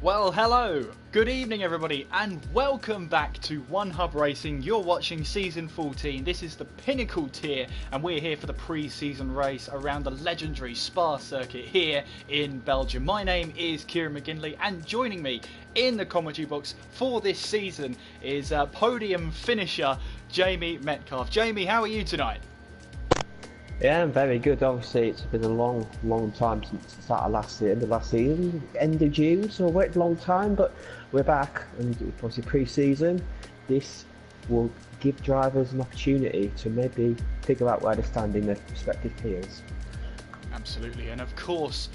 Well, hello, good evening everybody, and welcome back to One Hub Racing. You're watching Season 14. This is the Pinnacle Tier, and we're here for the pre-season race around the legendary Spa circuit here in Belgium. My name is Kieran McGinley, and joining me in the commentary box for this season is podium finisher Jamie Metcalf. Jamie, how are you tonight? Yeah, I'm very good. Obviously, it's been a long time since the start of end of last season, end of June, so waited a long time, but we're back, and obviously pre-season, this will give drivers an opportunity to maybe figure out where they stand in their respective tiers. Absolutely, and of course,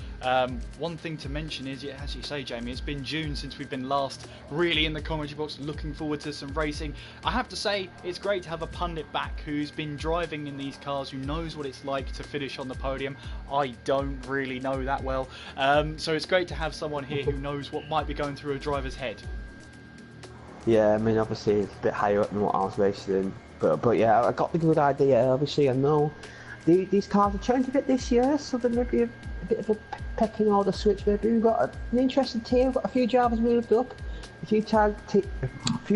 one thing to mention is, as you say, Jamie, it's been June since we've been last really in the commentary box, looking forward to some racing. I have to say, it's great to have a pundit back who's been driving in these cars, who knows what it's like to finish on the podium. I don't really know that well, so it's great to have someone here who knows what might be going through a driver's head. Yeah, I mean, obviously it's a bit higher up than what I was racing, but yeah, I got the good idea. Obviously, I know these cars have changed a bit this year, so there may be a bit of a pecking order switch. Maybe we've got an interesting team. We've got a few drivers moved up, a few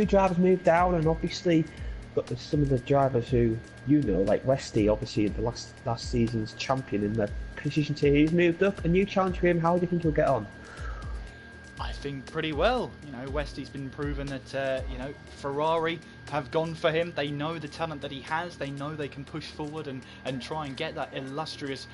drivers moved down, and obviously got some of the drivers who like Westy, obviously the last season's champion in the precision tier. He's moved up. A new challenge for him. How do you think he'll get on? I think pretty well. Westy's been proven that Ferrari have gone for him. They know the talent that he has. They know they can push forward and try and get that illustrious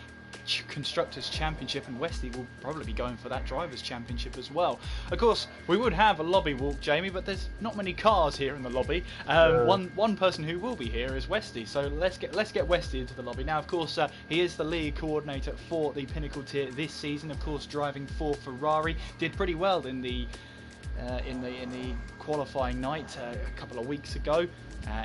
Constructors Championship, and Westy will probably be going for that Drivers Championship as well. Of course, we would have a lobby walk, Jamie, but there's not many cars here in the lobby. One person who will be here is Westy, so let's get Westy into the lobby. Now, of course, he is the lead coordinator for the Pinnacle Tier this season. Of course, driving for Ferrari, did pretty well in the qualifying night a couple of weeks ago.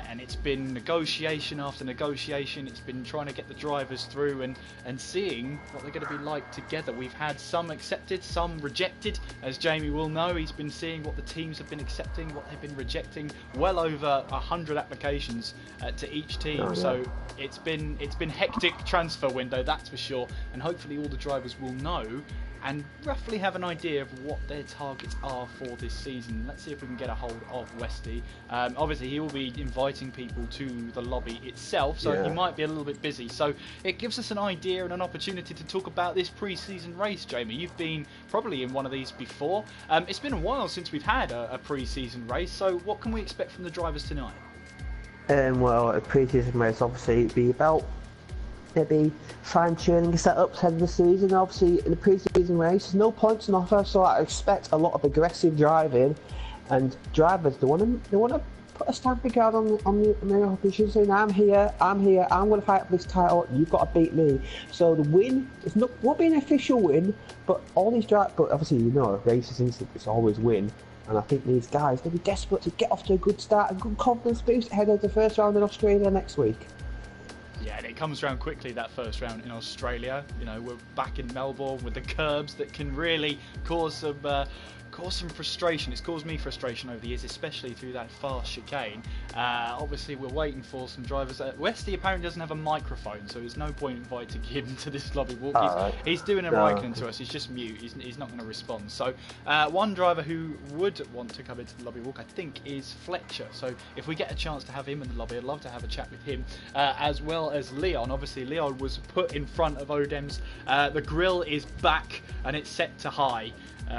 And it's been negotiation after negotiation. It's been trying to get the drivers through and seeing what they're going to be like together. We've had some accepted, some rejected. As Jamie will know, he's been seeing what the teams have been accepting, what they've been rejecting. Well over 100 applications to each team. Oh, yeah. So it's been hectic transfer window, that's for sure. And hopefully all the drivers will know and roughly have an idea of what their targets are for this season. Let's see if we can get a hold of Westy. Obviously, he will be inviting people to the lobby itself, so he might be a little bit busy. So it gives us an idea and an opportunity to talk about this pre-season race, Jamie. You've been probably in one of these before. It's been a while since we've had a pre-season race, so what can we expect from the drivers tonight? Well, a pre-season race, obviously, it'd be about maybe fine-tuning setups ahead of the season. Obviously, in the pre-season race, there's no points on offer, so I expect a lot of aggressive driving. And drivers, they want to put a stamping guard on the opposition, saying, I'm here, I'm going to fight for this title, you've got to beat me. So the win, won't be an official win, but all these drivers, but obviously, races, it's always win. And I think these guys, they'll be desperate to get off to a good start, a good confidence boost ahead of the first round in Australia next week. Yeah, and it comes around quickly, that first round in Australia. We're back in Melbourne with the curbs that can really cause some frustration. It's caused me frustration over the years, especially through that fast chicane. Obviously, we're waiting for some drivers. Westy apparently doesn't have a microphone, so there's no point inviting him to this lobby walk. He's doing a Raikkonen to us. He's just mute. He's not going to respond. So one driver who would want to come into the lobby walk, I think, is Fletcher. So if we get a chance to have him in the lobby, I'd love to have a chat with him, as well as Leon. Obviously, Leon was put in front of Odems. The grill is back, and it's set to high.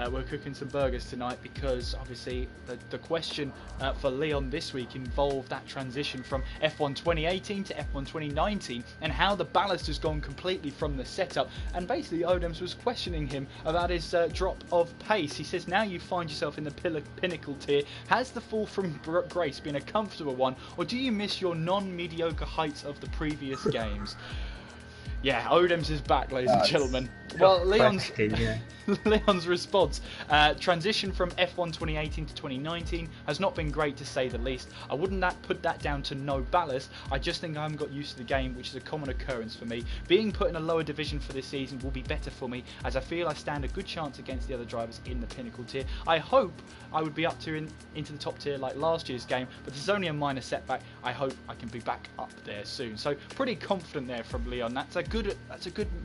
We're cooking some burgers tonight because obviously the question for Leon this week involved that transition from F1 2018 to F1 2019 and how the ballast has gone completely from the setup. And basically Odems was questioning him about his drop of pace. He says, now you find yourself in the Pinnacle Tier. Has the fall from grace been a comfortable one, or do you miss your non-mediocre heights of the previous games? Yeah, Odems is back, ladies and gentlemen. Well, Leon's response, transition from F1 2018 to 2019 has not been great, to say the least. I wouldn't put that down to no ballast. I just think I haven't got used to the game, which is a common occurrence for me. Being put in a lower division for this season will be better for me, as I feel I stand a good chance against the other drivers in the Pinnacle Tier. I hope I would be up to into the top tier like last year's game, but this is only a minor setback. I hope I can be back up there soon. So pretty confident there from Leon. That's a good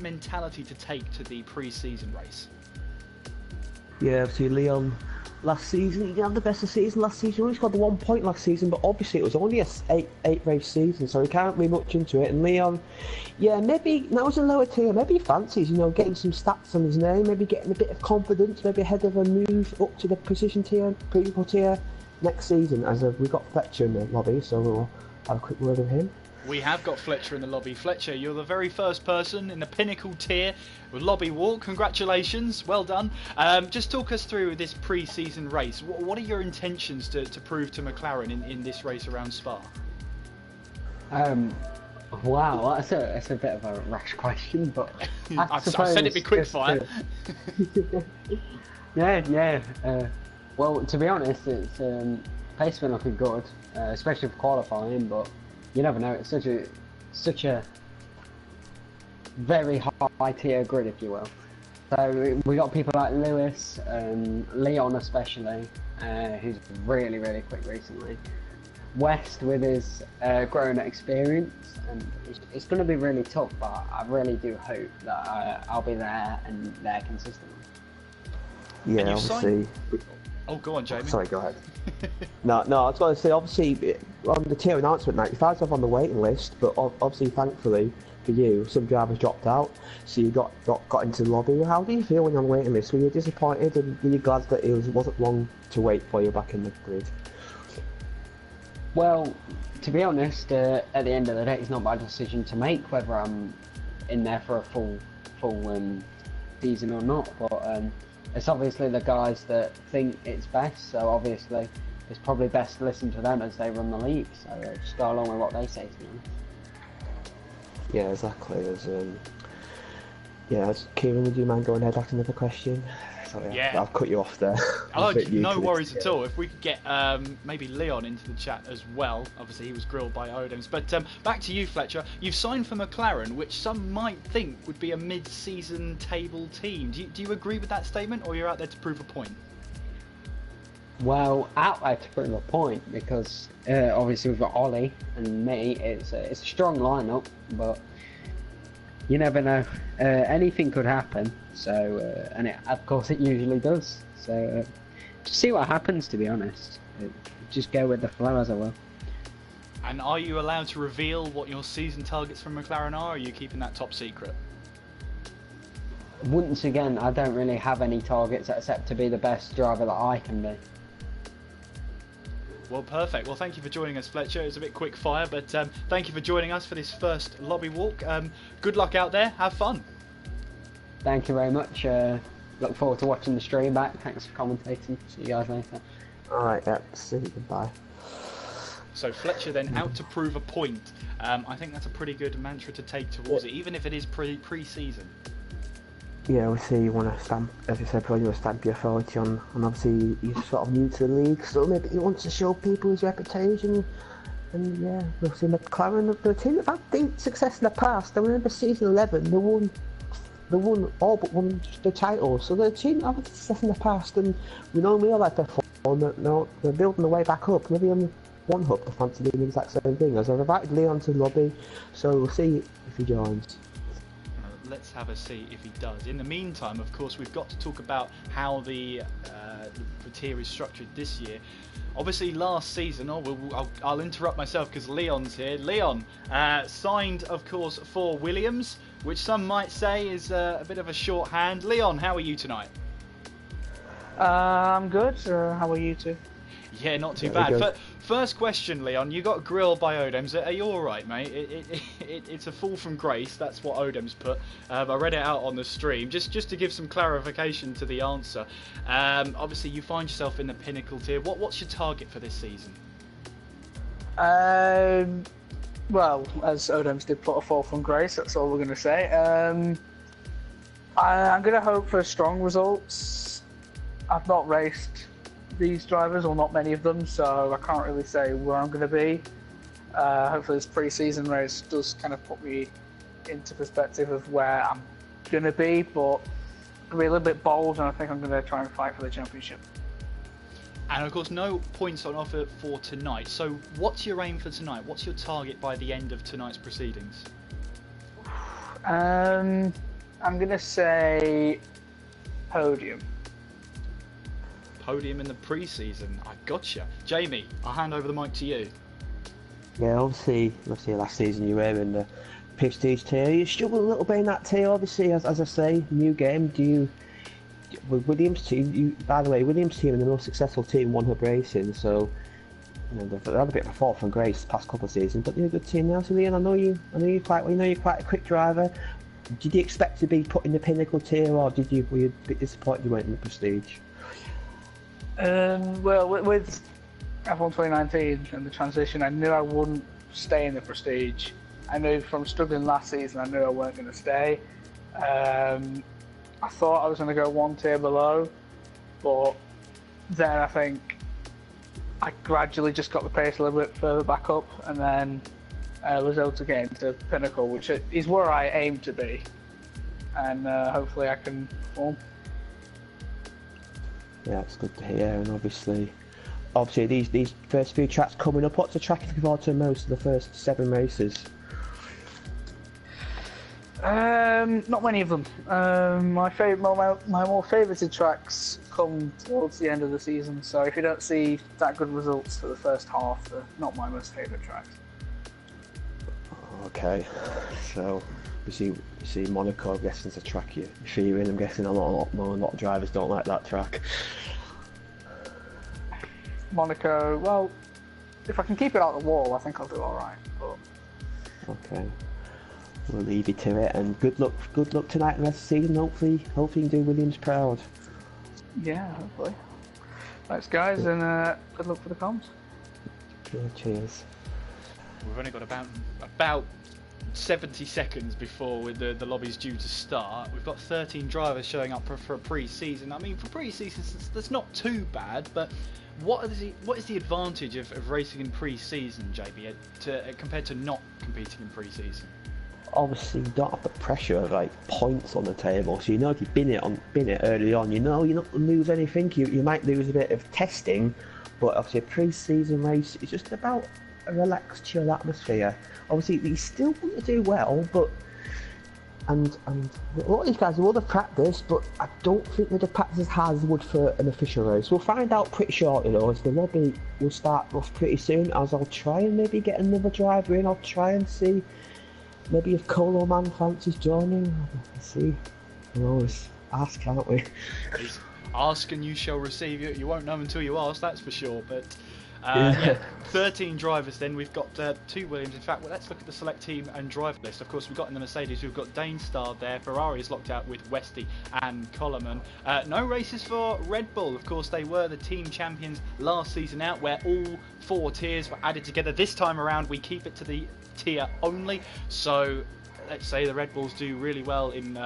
mentality to take to the pre-season race. Yeah, obviously Leon last season, he didn't have the best of the season last season. He only scored the 1 point last season, but obviously it was only a eight race season, so he can't read much into it. And Leon, yeah, maybe now he's a lower tier, maybe he fancies, getting some stats on his name, maybe getting a bit of confidence, maybe ahead of a move up to the precision tier, Pinnacle Tier next season. As we got Fletcher in the lobby, so we'll have a quick word with him. We have got Fletcher in the lobby. Fletcher, you're the very first person in the Pinnacle Tier with lobby walk. Congratulations, well done. Just talk us through this pre-season race. What are your intentions to prove to McLaren in this race around Spa? Wow, that's a bit of a rash question, but I said it'd be quick fire. Yeah. Well, to be honest, it's pace been looking good, especially for qualifying, but you never know. It's such a very high tier grid, if you will. So we got people like Lewis, Leon especially, who's really quick recently. West with his grown experience, and it's going to be really tough. But I really do hope that I'll be there and there consistently. Yeah, obviously. Oh, go on, Jamie. Sorry, go ahead. No, I was going to say, obviously, on the tier announcement night, you found yourself on the waiting list, but obviously, thankfully for you, some drivers dropped out, so you got into the lobby. How do you feel when you're on the waiting list? Were you disappointed, and were you glad that it wasn't long to wait for you back in the grid? Well, to be honest, at the end of the day, it's not my decision to make whether I'm in there for a full season or not, but it's obviously the guys that think it's best, so obviously it's probably best to listen to them as they run the league, so just go along with what they say, to be honest. Yeah, exactly. Kieran, would you mind going ahead after another question? Sorry, yeah. I've cut you off there. No worries at all. If we could get maybe Leon into the chat as well. Obviously, he was grilled by Odems. But back to you, Fletcher. You've signed for McLaren, which some might think would be a mid-season table team. Do you agree with that statement, or you're out there to prove a point? Well, out there to prove a point, because obviously we've got Ollie and me. It's a strong lineup, but you never know. Anything could happen. So, and of course it usually does. So, just see what happens, to be honest. Just go with the flow, as I will. And are you allowed to reveal what your season targets from McLaren are, or are you keeping that top secret? Once again, I don't really have any targets except to be the best driver that I can be. Well, perfect. Well, thank you for joining us, Fletcher. It was a bit quick fire, but thank you for joining us for this first lobby walk. Good luck out there. Have fun. Thank you very much. Look forward to watching the stream back. Thanks for commentating. See you guys later. Alright, yeah. See you. Goodbye. So Fletcher then out to prove a point. I think that's a pretty good mantra to take towards it, even if it is pre-season. Yeah, obviously you want to stamp, as you said, probably you want to stamp your authority on obviously he's sort of new to the league, so maybe he wants to show people his reputation. And yeah, we'll see McLaren, the team that had been success in the past. I remember season 11, they won all but won the title. So the team that had success in the past, and we know we all like their form. No, they're building the way back up. Maybe on one hook, they fancy doing the exact same thing. As I've invited Leon to the lobby, so we'll see if he joins. Let's have a see if he does. In the meantime, of course, we've got to talk about how the tier is structured this year. Obviously, last season, I'll interrupt myself because Leon's here. Leon signed, of course, for Williams, which some might say is a bit of a shorthand. Leon, how are you tonight? I'm good. How are you two? Yeah, not too bad. First question, Leon. You got grilled by Odems. Are you all right, mate? It's a fall from grace. That's what Odems put. I read it out on the stream just to give some clarification to the answer. Obviously, you find yourself in the Pinnacle Tier. What's your target for this season? Well, as Odems did put a fall from grace. That's all we're going to say. I'm going to hope for strong results. I've not raced these drivers, or not many of them, so I can't really say where I'm going to be. Hopefully this pre-season race does kind of put me into perspective of where I'm going to be, but I'll be a little bit bold, and I think I'm going to try and fight for the championship. And of course, no points on offer for tonight. So what's your aim for tonight? What's your target by the end of tonight's proceedings? I'm going to say podium. podium in the pre-season. I gotcha. Jamie, I'll hand over the mic to you. Yeah, obviously last season you were in the Prestige tier. You struggled a little bit in that tier, obviously, as I say, new game. With Williams' team, by the way, Williams' team are the most successful team in One Hub Racing, so they've had a bit of a fall from grace the past couple of seasons, but they're a good team now. So Leon, I know you're quite a quick driver. Did you expect to be put in the Pinnacle tier, or were you a bit disappointed you weren't in the Prestige? Well, with F1 2019 and the transition, I knew I wouldn't stay in the Prestige. I knew from struggling last season, I knew I weren't going to stay. I thought I was going to go one tier below, but then I think I gradually just got the pace a little bit further back up, and then was able to get into Pinnacle, which is where I aim to be, and hopefully I can perform. Yeah, it's good to hear, and obviously these first few tracks coming up. What's the track you're looking forward to most of the first 7 races? Not many of them. My more favoured tracks come towards the end of the season, so if you don't see that good results for the first half, they're not my most favourite tracks. Okay, so you see Monaco, I'm guessing is a track you're fearing. I'm guessing a lot of drivers don't like that track. Monaco, well, if I can keep it out of the wall, I think I'll do alright. But... Okay. We'll leave you to it, and good luck tonight and the rest of the season. Hopefully you can do Williams proud. Yeah, hopefully. Thanks, guys, and good luck for the comms. Yeah, cheers. We've only got about 70 seconds before the lobby's due to start. We've got 13 drivers showing up for a pre-season. I mean, for pre-season, that's not too bad, but what is the advantage of racing in pre-season, JB, compared to not competing in pre-season? Obviously, you don't have the pressure of like points on the table, so you know if you've been it early on, you know you're not going to lose anything. You might lose a bit of testing, but obviously a pre-season race is just about a relaxed, chill atmosphere. Obviously, you still want to do well, but and a lot of these guys will have practiced, but I don't think they'd have practiced as hard as they would for an official race. We'll find out pretty shortly though, as the lobby will start off pretty soon, as I'll try and maybe get another driver in. I'll try and see maybe if Colo Man fancies joining. Let's see. We'll always ask, can't we? Ask and you shall receive. You won't know until you ask, that's for sure. But Yeah. 13 drivers then. We've got 2 Williams. In fact, well, let's look at the select team and driver list. Of course, we've got in the Mercedes, we've got Dane Star there. Ferrari is locked out with Westy and Coleman. No races for Red Bull. Of course, they were the team champions last season out, where all 4 tiers were added together. This time around, we keep it to the tier only. So let's say the Red Bulls do really well in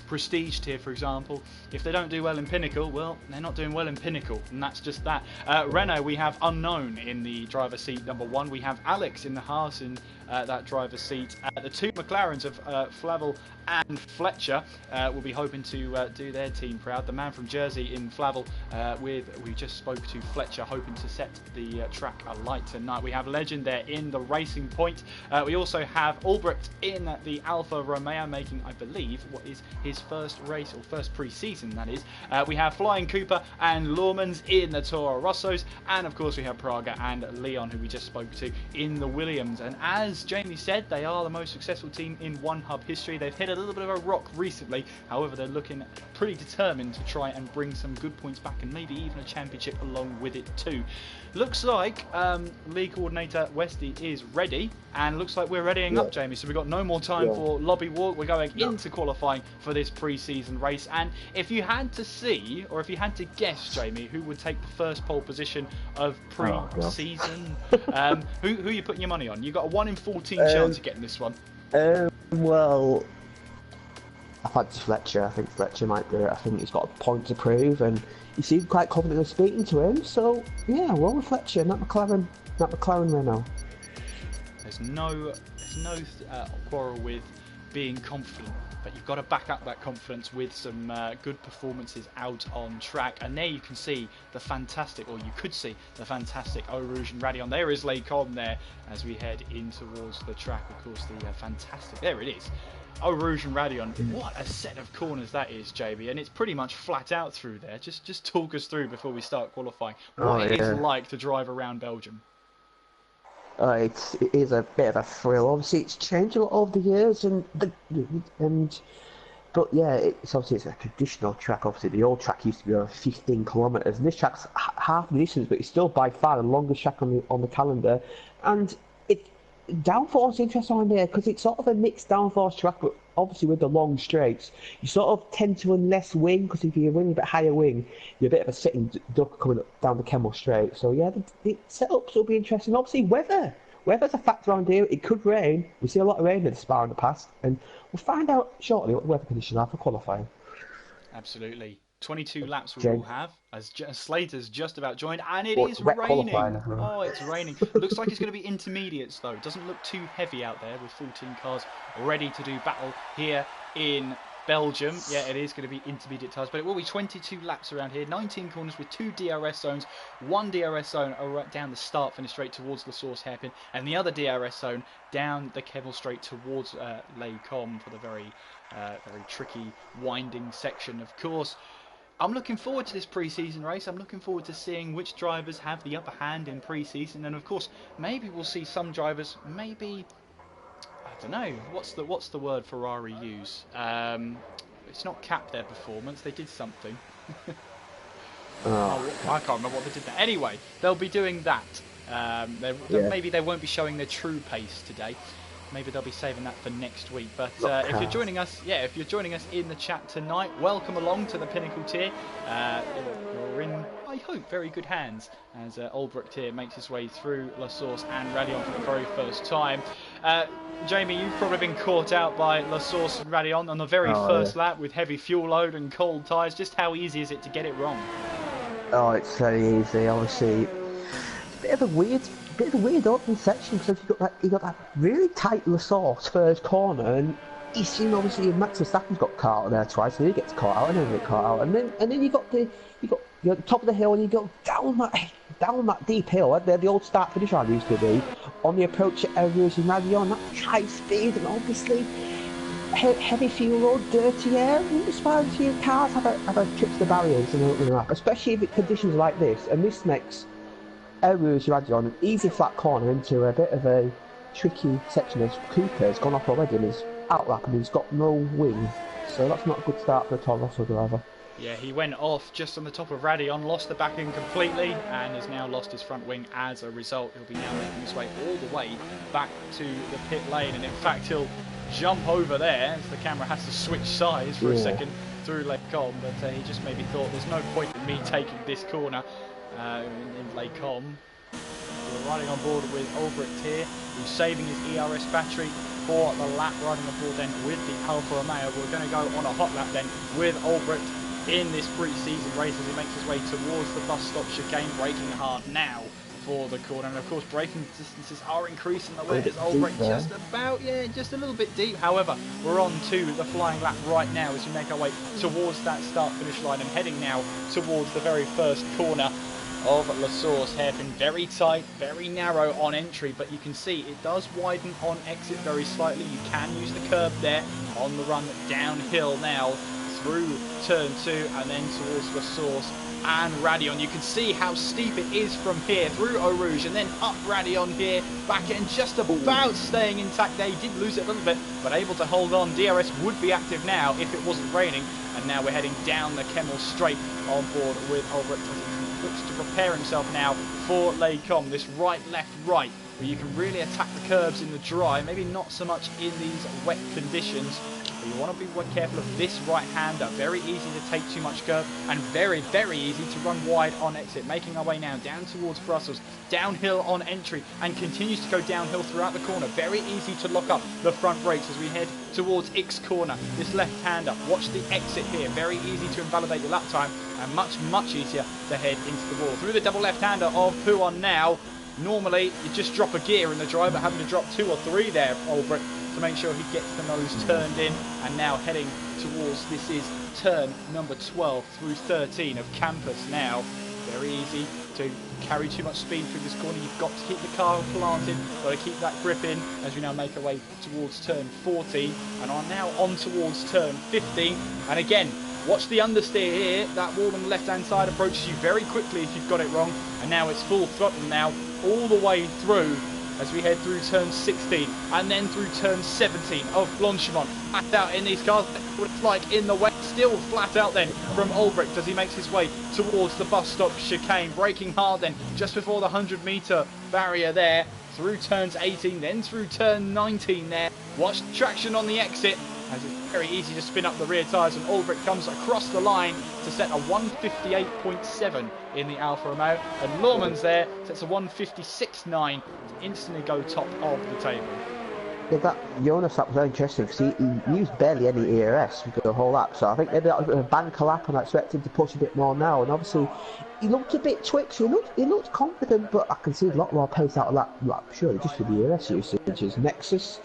Prestige tier, for example. If they don't do well in Pinnacle, well, they're not doing well in Pinnacle, and that's just that. Renault, we have Unknown in the driver's seat number 1. We have Alex in the Haas in that driver's seat. The 2 McLarens of Flavel and Fletcher will be hoping to do their team proud. The man from Jersey in Flavel, we just spoke to Fletcher, hoping to set the track alight tonight. We have Legend there in the Racing Point. We also have Albrecht in the Alfa Romeo, making, I believe, what is his first race, or first pre-season, that is. We have Flying Cooper and Lawmans in the Toro Rossos, and of course we have Praga and Leon, who we just spoke to, in the Williams. And as Jamie said, they are the most successful team in One Hub history. They've hit a little bit of a rock recently, however they're looking pretty determined to try and bring some good points back, and maybe even a championship along with it too. Looks like league coordinator Westy is ready, and looks like we're readying up, Jamie, so we've got no more time for lobby walk. We're going into qualifying for this pre-season race, and if you had to see, or if you had to guess, Jamie, who would take the first pole position of pre-season, who are you putting your money on? You've got a 1 in 14 chance of getting this one. Well, I fancy Fletcher. I think Fletcher might do it. I think he's got a point to prove, and he seemed quite confident of speaking to him. So yeah, well with Fletcher, not McLaren Renault. There's no quarrel with being confident. But you've got to back up that confidence with some good performances out on track. And there you can see the fantastic, or you could see the fantastic Eau Rouge and Radion. There is Laycom there as we head in towards the track. Of course, the fantastic, there it is. Eau Rouge and Radion. What a set of corners that is, JB. And it's pretty much flat out through there. Just talk us through before we start qualifying what it is like to drive around Belgium. It is a bit of a thrill. Obviously, it's changed a lot over the years, but yeah, it's a traditional track. Obviously, the old track used to be over 15 kilometres, and this track's half the distance, but it's still by far the longest track on the calendar. And downforce is interesting on there because it's sort of a mixed downforce track, but obviously with the long straights, you sort of tend to run less wing, because if you're running a bit higher wing, you're a bit of a sitting duck coming up down the Kemmel Straight. So yeah, the setups will be interesting. Obviously, weather's a factor around here. It could rain. We see a lot of rain at the Spa in the past, and we'll find out shortly what the weather conditions are for qualifying. Absolutely. 22 laps we will have, as Slater's just about joined, and it is wet raining. qualifying. Oh, it's raining. Looks like it's going to be intermediates, though. It doesn't look too heavy out there with 14 cars ready to do battle here in Belgium. Yeah, it is going to be intermediate tyres, but it will be 22 laps around here, 19 corners with 2 DRS zones, 1 DRS zone down the start finish straight towards La Source hairpin, and the other DRS zone down the Kemmel Straight towards Laycom for the very tricky winding section, of course. I'm looking forward to this pre-season race. I'm looking forward to seeing which drivers have the upper hand in pre-season, and of course, maybe we'll see some drivers. Maybe, I don't know. What's the word Ferrari use? It's not cap their performance. They did something. I can't remember what they did there. Anyway, they'll be doing that. Maybe they won't be showing their true pace today. Maybe they'll be saving that for next week. But if you're joining us, in the chat tonight, welcome along to the Pinnacle Tier. You're in, I hope, very good hands as Olbrecht here makes his way through La Source and Radion for the very first time. Jamie, you've probably been caught out by La Source and Radion on the very first lap with heavy fuel load and cold tyres. Just how easy is it to get it wrong? Oh, it's very easy. Obviously, it's a bit of a weird opening section, because you got that really tight La Source first corner, and you see obviously Max Verstappen's got caught out there twice, and he gets caught out, and then get caught out, and then you got you're at the top of the hill, and you go down that deep hill, where the old start finish line used to be, on the approach at Eau Rouge and Radion, that high speed, and obviously heavy fuel load, dirty air. As far as your cars have a trip to the barriers and opening up, especially if conditions like this, and this makes Eau Rouge Radion an easy flat corner into a bit of a tricky section as Cooper's gone off already and is outlap, and he's got no wing, so that's not a good start for a Toro Rosso driver. Yeah, he went off just on the top of Radion, lost the back end completely, and has now lost his front wing as a result. He'll be now making his way all the way back to the pit lane, and in fact he'll jump over there as the camera has to switch sides for a second through Laycom, but he just maybe thought there's no point in me taking this corner in Laycom. We're riding on board with Olbrecht here, who's saving his ERS battery for the lap, riding on board then with the Alfa Romeo. We're going to go on a hot lap then with Olbrecht in this pre-season race as he makes his way towards the bus stop chicane, braking hard now for the corner, and of course braking distances are increasing the way as Olbrecht just a little bit deep. However, we're on to the flying lap right now as we make our way towards that start finish line and heading now towards the very first corner of La Source hairpin. Very tight, very narrow on entry, but you can see it does widen on exit very slightly. You can use the curb there on the run downhill now through turn 2 and then towards La Source and Radion. You can see how steep it is from here through Eau Rouge and then up Radion here, back end just about staying intact there. He did lose it a little bit, but able to hold on. DRS would be active now if it wasn't raining, and now we're heading down the Kemmel Straight on board with Olbrecht as he looks to prepare himself now for Laycom. This right, left, right, where you can really attack the curves in the dry, maybe not so much in these wet conditions. But you want to be careful of this right-hander. Very easy to take too much curve and very, very easy to run wide on exit. Making our way now down towards Brussels, downhill on entry and continues to go downhill throughout the corner. Very easy to lock up the front brakes as we head towards X corner. This left-hander, watch the exit here. Very easy to invalidate your lap time and much, much easier to head into the wall. Through the double left-hander of Pouon now. Normally, you just drop a gear in the drive, but having to drop 2 or 3 there, Olbrecht, to make sure he gets the nose turned in, and now heading towards, this is turn number 12 through 13 of Campus now. Very easy to carry too much speed through this corner. You've got to keep the car planted, got to keep that grip in as we now make our way towards turn 14 and are now on towards turn 15. And again, watch the understeer here. That wall on the left hand side approaches you very quickly if you've got it wrong, and now it's full throttle now all the way through as we head through turn 16 and then through turn 17 of Blanchimont. Flat out in these cars, what it's like in the wet, still flat out then from Ulbrich as he makes his way towards the bus stop chicane, braking hard then just before the 100-metre barrier there, through turns 18, then through turn 19 there. Watch the traction on the exit as it's very easy to spin up the rear tyres, and Ulbrich comes across the line to set a 158.7 in the Alfa Romeo, and Lormans there sets a 156.9 to instantly go top of the table. Yeah, that Jonas lap was very interesting because he used barely any ERS for the whole lap, so I think maybe that was a bit of a banker lap, and I expect him to push a bit more now. And obviously, he looked a bit twitchy, he looked confident, but I can see a lot more pace out of that lap, surely just with the ERS usage. Is Nexus,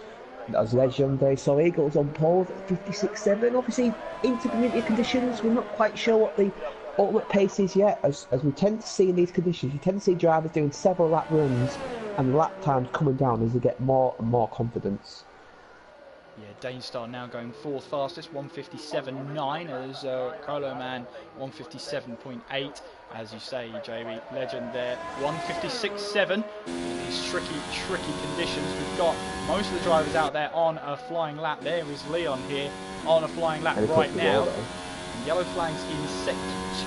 as Legend, they saw Eagles on pole at 56.7. Obviously, intermediate conditions, we're not quite sure what the ultimate pace is yet, as we tend to see in these conditions. You tend to see drivers doing several lap runs and lap times coming down as they get more and more confidence. Yeah, Danestar now going fourth fastest, 157.9, as Coloman 157.8. As you say, Jamie, Legend there, 156.7 in these tricky conditions. We've got most of the drivers out there on a flying lap. There is Leon here on a flying lap right now. Yellow flags in sector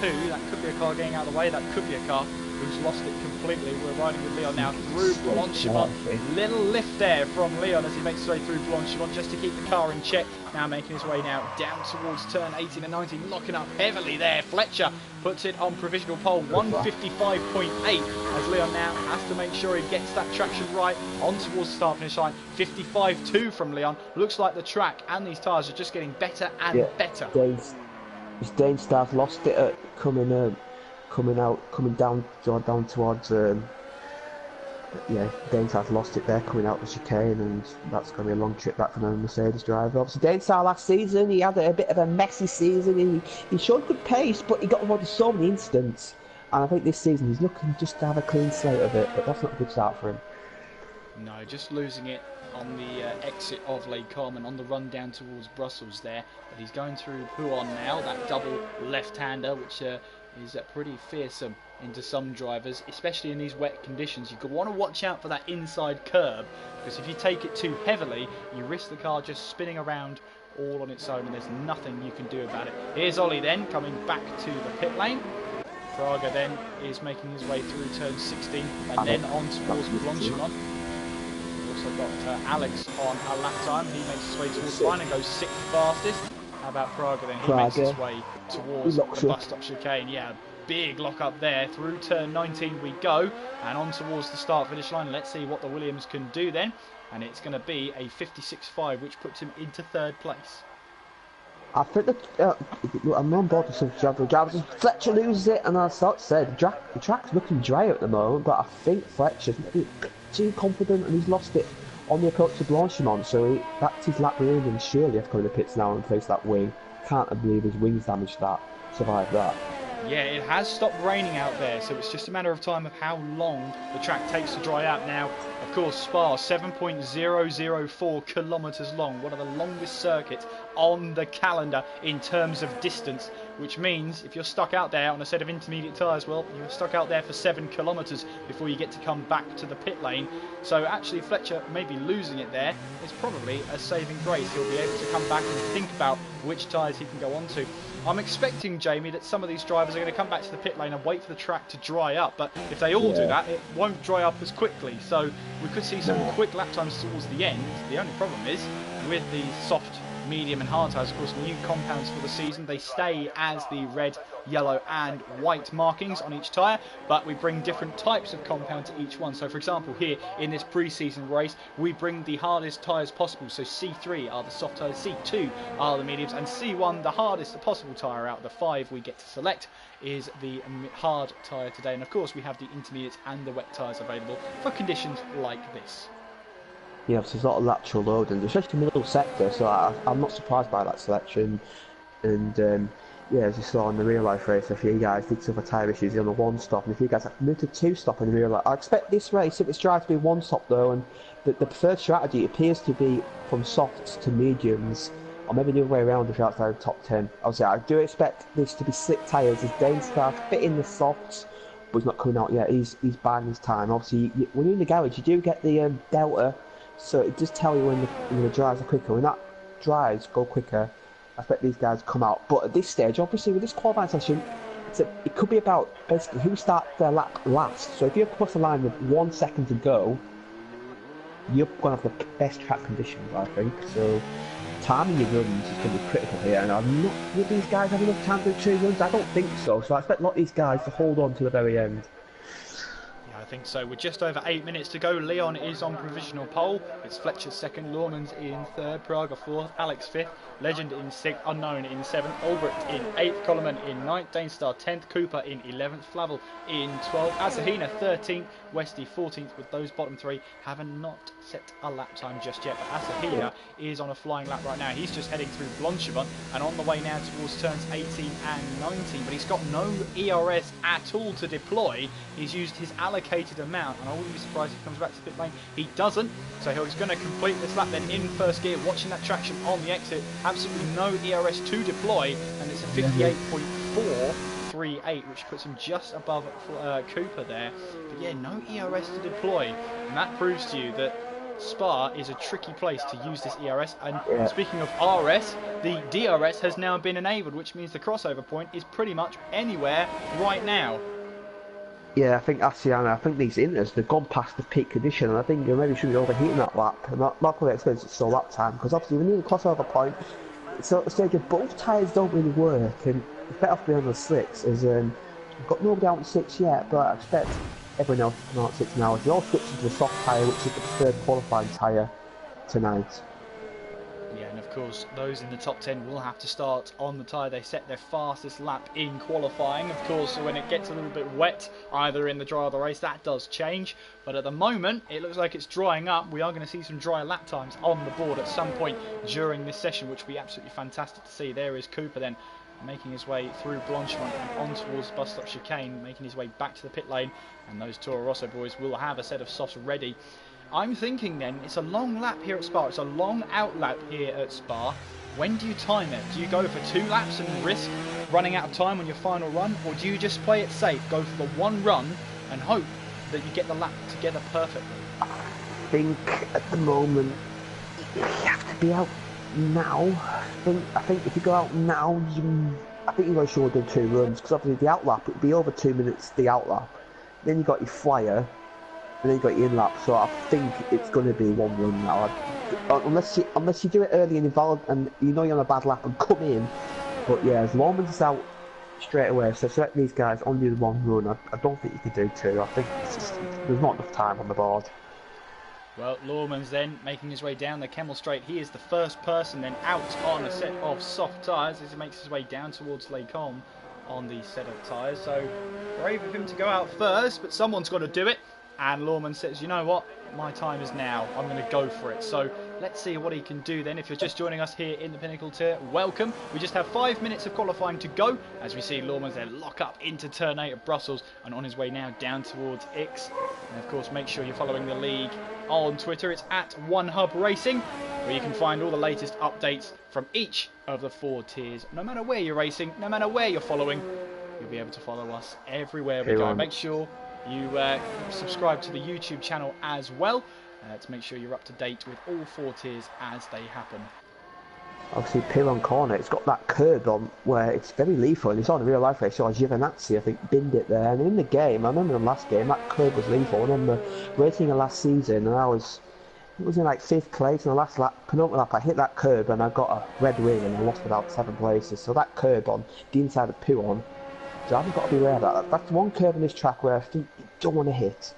2. That could be a car getting out of the way. That could be a car who's lost it completely. We're riding with Leon now through Blanchimont. Little lift there from Leon as he makes his way through Blanchimont just to keep the car in check. Now making his way now down towards turn 18 and 19, locking up heavily there. Fletcher puts it on provisional pole, 155.8, as Leon now has to make sure he gets that traction right on towards the start finish line. 55.2 from Leon. Looks like the track and these tyres are just getting better and better. Danestar's lost it at coming down towards Danestar's lost it there coming out the chicane, and that's going to be a long trip back for the Mercedes driver. Obviously Danestar last season, he had a bit of a messy season. He showed good pace, but he got involved in so many incidents, and I think this season he's looking just to have a clean slate of it, but that's not a good start for him. No, just losing it on the exit of Les Carmen on the run down towards Brussels there, but he's going through Pouon now, that double left-hander, which is pretty fearsome into some drivers, especially in these wet conditions. You want to watch out for that inside curb, because if you take it too heavily, you risk the car just spinning around all on its own, and there's nothing you can do about it. Here's Ollie then, coming back to the pit lane. Praga then is making his way through turn 16, and then on towards Blanchimont. Also got Alex on a lap time. He makes his way towards the line and goes 6th fastest. How about Praga then? He makes his way towards the bus stop chicane. Yeah, big lock up there. Through turn 19 we go, and on towards the start finish line. Let's see what the Williams can do then. And it's going to be a 56.5, which puts him into 3rd place. I think that I'm on board with some drivers. Fletcher loses it, and as I said, the track's looking dry at the moment, but I think Fletcher's a bit too confident, and he's lost it on the approach to Blanchimont, so that's his lap ruined, and surely has to go to the pits now and face that wing. Can't believe his wings damaged that, survived that. Yeah, it has stopped raining out there, so it's just a matter of time of how long the track takes to dry out. Now, of course, Spa, 7.004 kilometres long, one of the longest circuits on the calendar in terms of distance, which means if you're stuck out there on a set of intermediate tyres, well, you're stuck out there for 7 kilometres before you get to come back to the pit lane. So actually Fletcher maybe losing it there is probably a saving grace. He'll be able to come back and think about which tyres he can go on to. I'm expecting, Jamie, that some of these drivers are going to come back to the pit lane and wait for the track to dry up, but if they all do that, it won't dry up as quickly, so we could see some quick lap times towards the end. The only problem is, with the soft, medium and hard tyres, of course, new compounds for the season, they stay as the red, yellow and white markings on each tyre, but we bring different types of compound to each one. So for example, here in this pre-season race, we bring the hardest tyres possible. So C3 are the soft tyres, C2 are the mediums, and C1, the hardest possible tyre out of the 5 we get to select, is the hard tyre today. And of course we have the intermediates and the wet tyres available for conditions like this. Yeah, so there's a lot of lateral loading, especially middle sector. So I'm not surprised by that selection. And yeah, as you saw in the real life race, a few guys did suffer tyre issues on the one stop, and a few guys have moved to two stop in real life. I expect this race, if it's tried to be one stop though, and the preferred strategy appears to be from softs to mediums, or maybe the other way around if you're outside the top 10. Obviously, I do expect this to be slick tyres as Dane starts fitting the softs, but he's not coming out yet. He's buying his time. Obviously, when you're in the garage, you do get the delta, so it does tell you when the drives are quicker. When that drives go quicker, I expect these guys to come out. But at this stage, obviously, with this qualifying session, it could be about basically who starts their lap last. So if you're across the line with 1 second to go, you're going to have the best track conditions, I think. So timing your runs is going to be critical here. And I'm not, would these guys have enough time to do 2 runs? I don't think so. So I expect a lot of these guys to hold on to the very end. I think so. With just over 8 minutes to go, Leon is on provisional pole. It's Fletcher second, Lorman's in third, Praga fourth, Alex fifth, Legend in sixth, Unknown in seventh, Albrecht in eighth, Coleman in ninth, Danestar 10th, Cooper in 11th, Flavel in 12th, Asahina 13th, Westy 14th. With those bottom three having not set a lap time just yet, but Asahina is on a flying lap right now. He's just heading through Blanchevin and on the way now towards turns 18 and 19, but he's got no ERS at all to deploy. He's used his allocated amount, and I wouldn't be surprised if he comes back to the pit lane. He doesn't, so he's going to complete this lap then in first gear, watching that traction on the exit. Absolutely no ERS to deploy, and it's a 58.438, which puts him just above Cooper there. But yeah, no ERS to deploy, and that proves to you that Spa is a tricky place to use this ERS. And speaking of RS, the DRS has now been enabled, which means the crossover point is pretty much anywhere right now. Yeah, I think Asiana, I think these inters, they've gone past the peak condition, and I think you maybe should be overheating that lap, and not probably expense it's still lap time, because obviously when you need a crossover point, it's at the stage of both tyres don't really work, and it's better off being on the slicks, as we've got nobody out in 6 yet, but I expect everyone else to come out 6 now. They're all switching to the soft tyre, which is the preferred qualifying tyre tonight. Yeah, and of course, those in the top 10 will have to start on the tyre they set their fastest lap in qualifying. Of course, when it gets a little bit wet, either in the dry or the race, that does change. But at the moment, it looks like it's drying up. We are going to see some dry lap times on the board at some point during this session, which will be absolutely fantastic to see. There is Cooper then, making his way through Blanchemont and on towards bus stop chicane, making his way back to the pit lane, and those Toro Rosso boys will have a set of softs ready. I'm thinking then, it's a long lap here at Spa, it's a long out lap here at Spa. When do you time it? Do you go for 2 laps and risk running out of time on your final run, or do you just play it safe, go for the 1 run and hope that you get the lap together perfectly? I think at the moment you have to be out now. I think if you go out now, I think you're going to sure do 2 runs, because obviously the out lap, it would be over 2 minutes the out lap. Then you got your flyer, and then you got your in lap. So I think it's going to be 1 run now, unless you do it early and involved, and you know you're on a bad lap and come in. But yeah, as long as it's out straight away, so select these guys only the 1 run. I don't think you can do 2. I think there's not enough time on the board. Well, Lorman's then making his way down the Kemmel Straight. He is the first person then out on a set of soft tyres as he makes his way down towards Les Combes on the set of tyres. So brave of him to go out first, but someone's got to do it. And Lorman says, you know what, my time is now. I'm going to go for it. So let's see what he can do then. If you're just joining us here in the Pinnacle Tier, welcome. We just have 5 minutes of qualifying to go as we see Lorman's then lock up into turn 8 of Brussels and on his way now down towards Ix. And of course, make sure you're following the league on Twitter. It's at OneHub Racing, where you can find all the latest updates from each of the 4 tiers. No matter where you're racing, no matter where you're following, you'll be able to follow us everywhere we go. Make sure you subscribe to the YouTube channel as well to make sure you're up to date with all 4 tiers as they happen. Obviously, Pilon Corner, it's got that curb on where it's very lethal, and it's on a real life race. So Giovinazzi, I think, binned it there. And in the game, I remember the last game, that curb was lethal. I remember racing the last season, and it was in like 5th place in the last lap, penultimate lap. I hit that curb and I got a red wing and I lost about 7 places. So that curb on the inside of Pilon, so I've got to be aware of that. That's one curve in this track where I think you don't want to hit.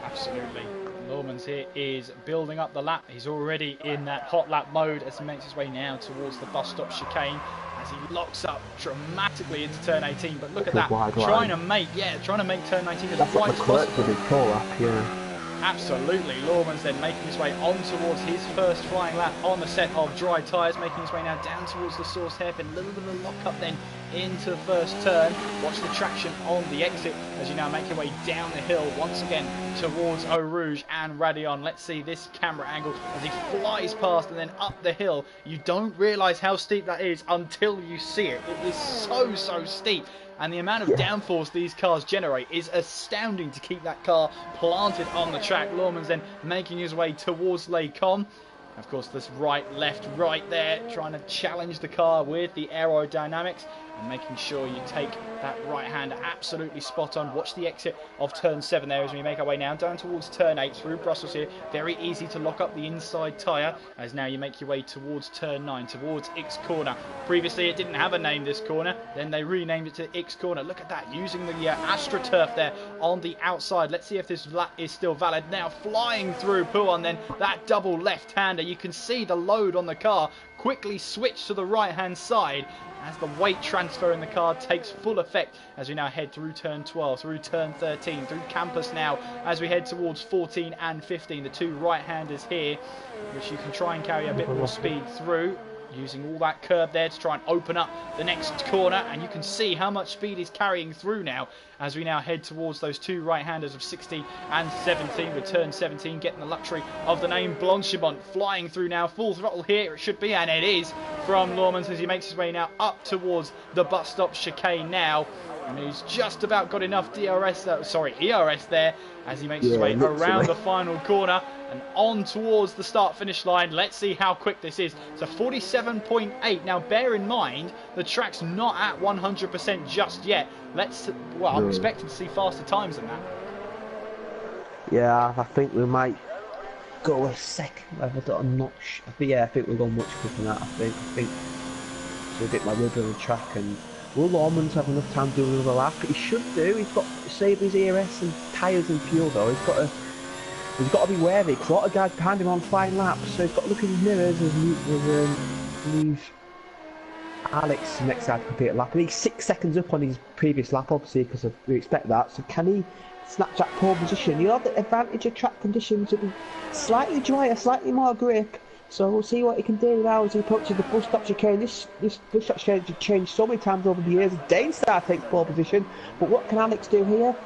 Absolutely. Lorman's here is building up the lap. He's already in that hot lap mode as he makes his way now towards the bus stop chicane as he locks up dramatically into turn 18. But look at that, trying to make turn 19 as wide as possible. Yeah. Absolutely. Lawman's then making his way on towards his first flying lap on the set of dry tyres, making his way now down towards the source hairpin. A little bit of a lock up then into the first turn. Watch the traction on the exit as you now make your way down the hill once again towards Eau Rouge and Radion. Let's see this camera angle as he flies past and then up the hill. You don't realise how steep that is until you see it. It is so steep. And the amount of downforce these cars generate is astounding to keep that car planted on the track. Lawman's then making his way towards Les Cons. Of course, this right, left, right there, trying to challenge the car with the aerodynamics and making sure you take that right hand absolutely spot on. Watch the exit of turn 7 there as we make our way now down towards turn 8 through Brussels here. Very easy to lock up the inside tyre as now you make your way towards turn 9, towards X corner. Previously it didn't have a name, this corner, then they renamed it to X corner. Look at that, using the AstroTurf there on the outside. Let's see if this lap is still valid. Now flying through Pouan, then that double left-hander. You can see the load on the car quickly switch to the right hand side as the weight transfer in the car takes full effect as we now head through turn 12, through turn 13, through Campus now as we head towards 14 and 15. The two right-handers here, which you can try and carry a bit more speed through, using all that curb there to try and open up the next corner, and you can see how much speed is carrying through now as we now head towards those two right-handers of 16 and 17, with turn 17 getting the luxury of the name Blanchimont. Flying through now, full throttle here it should be, and it is from Lawmans as he makes his way now up towards the bus stop chicane now. And he's just about got enough ERS there as he makes his way around the final corner and on towards the start-finish line. Let's see how quick this is. It's a 47.8. Now, bear in mind, the track's not at 100% just yet. I'm expecting to see faster times than that. Yeah, I think we might go a second level. I'm not sure. I think we'll go much quicker than that. I think it's a bit my rubber on the track, and will Lawmans have enough time to do another lap? He should do. He's got to save his ERS and tyres and fuel though. He's got to be wary because a lot of guys behind him on flying laps, so he's got to look in his mirrors as leave Alex next time to complete a lap. And he's 6 seconds up on his previous lap, obviously, because we expect that. So can he snatch that pole position? He'll have the advantage of track conditions. It'll be slightly drier, slightly more grip. So we'll see what he can do now as he approaches the bus stop chicane. This bus stop chicane has changed so many times over the years. Dainstar takes pole position, but what can Alex do here?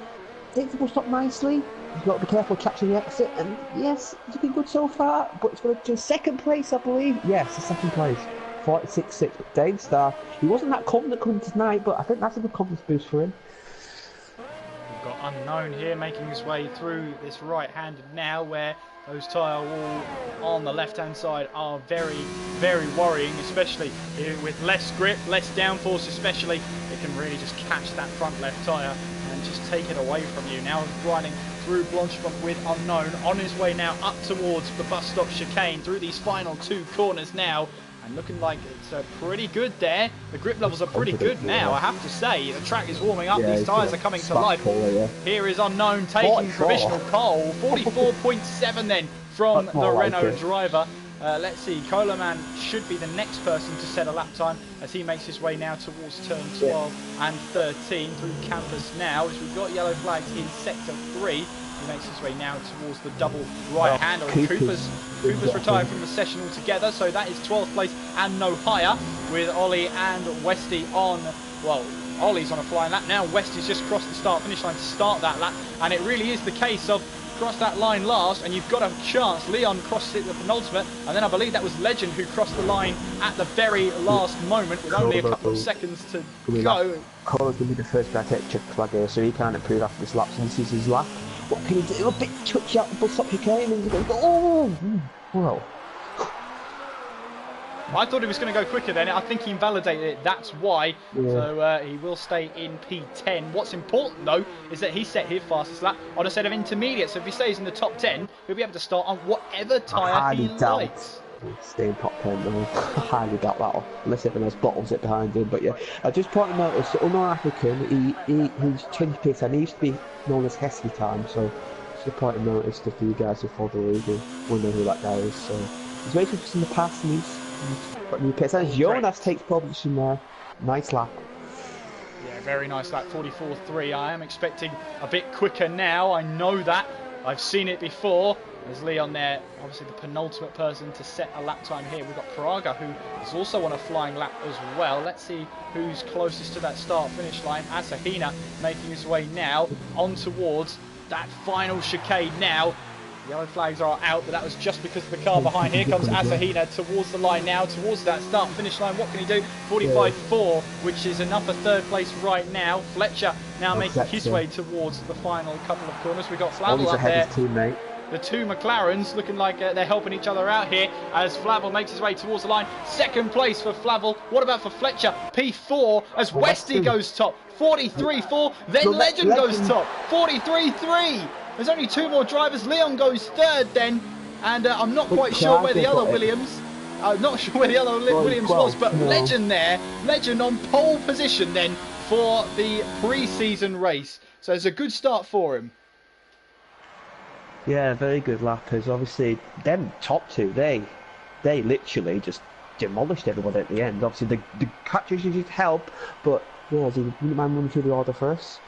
Takes the bus stop nicely. He's got to be careful catching the exit, and yes, it's looking good so far, but it's going to second place, I believe. Yes, the second place. 46.6, but Dainstar, he wasn't that confident coming tonight, but I think that's a good confidence boost for him. We've got Unknown here making his way through this right-handed now, where those tyre wall on the left-hand side are very, very worrying, especially with less grip, less downforce especially. It can really just catch that front left tyre and just take it away from you. Now riding through Blanchimont with Unknown, on his way now up towards the bus stop chicane through these final two corners now, and looking like it's pretty good there. The grip levels are pretty good now, I have to say. The track is warming up, these tyres are coming to life. Here is Unknown taking provisional pole, 44.7 then from the Renault driver. Let's see, Coleman should be the next person to set a lap time as he makes his way now towards turn 12 and 13 through Campus now, as we've got yellow flags in sector 3. He makes his way now towards the double right hander. Cooper's retired from the session altogether, so that is 12th place and no higher, with Ollie and Westy on, well, Ollie's on a flying lap now. Westy's just crossed the start finish line to start that lap, and it really is the case of cross that line last and you've got a chance. Leon crossed it the penultimate, and then I believe that was Legend who crossed the line at the very last moment with only a couple of seconds to go. Cole's going to be the first guy to take check flag here, so he can't improve after this lap, so this is his lap. What can he do? A bit touchy out the bus stop chicane and he's going to go, oh, well. I thought he was going to go quicker then. I think he invalidated it, that's why. Yeah. So he will stay in P10. What's important though is that he set his fastest lap on a set of intermediates. So if he stays in the top 10, he'll be able to start on whatever tyre he likes. Stay in top 10 though. I highly doubt that, unless everyone else bottles it behind him. But yeah, I just point to notice that unknown African, he's changed P10. He used to be known as Heskey time, so just a point of notice to you guys who follow the league will know who that guy is. So he's raced with us in the past and he's got new P10. Jonas takes pole position there. Nice lap. Yeah, very nice lap, 44.3. I am expecting a bit quicker now, I know that. I've seen it before. There's Leon there, obviously the penultimate person to set a lap time here. We've got Praga, who is also on a flying lap as well. Let's see who's closest to that start-finish line. Asahina making his way now on towards that final chicane now. Yellow flags are out, but that was just because of the car behind. Here comes Asahina towards the line now, towards that start-finish line. What can he do? 45.4, which is enough for third place right now. Fletcher now making his way towards the final couple of corners. We've got Flavel up there. Teammate. The two McLarens looking like they're helping each other out here as Flavel makes his way towards the line. Second place for Flavel. What about for Fletcher? P4 as Westy goes top. 43.4. Then Legend goes top. 43.3. There's only two more drivers. Leon goes third then. And I'm not quite sure where the other Williams... not sure where the other Williams was, but Legend there. Legend on pole position then for the pre-season race. So it's a good start for him. Yeah, very good lappers. Obviously, them top two, they literally just demolished everybody at the end. Obviously, the catchers did help, but yeah, do you mind running through the order for us?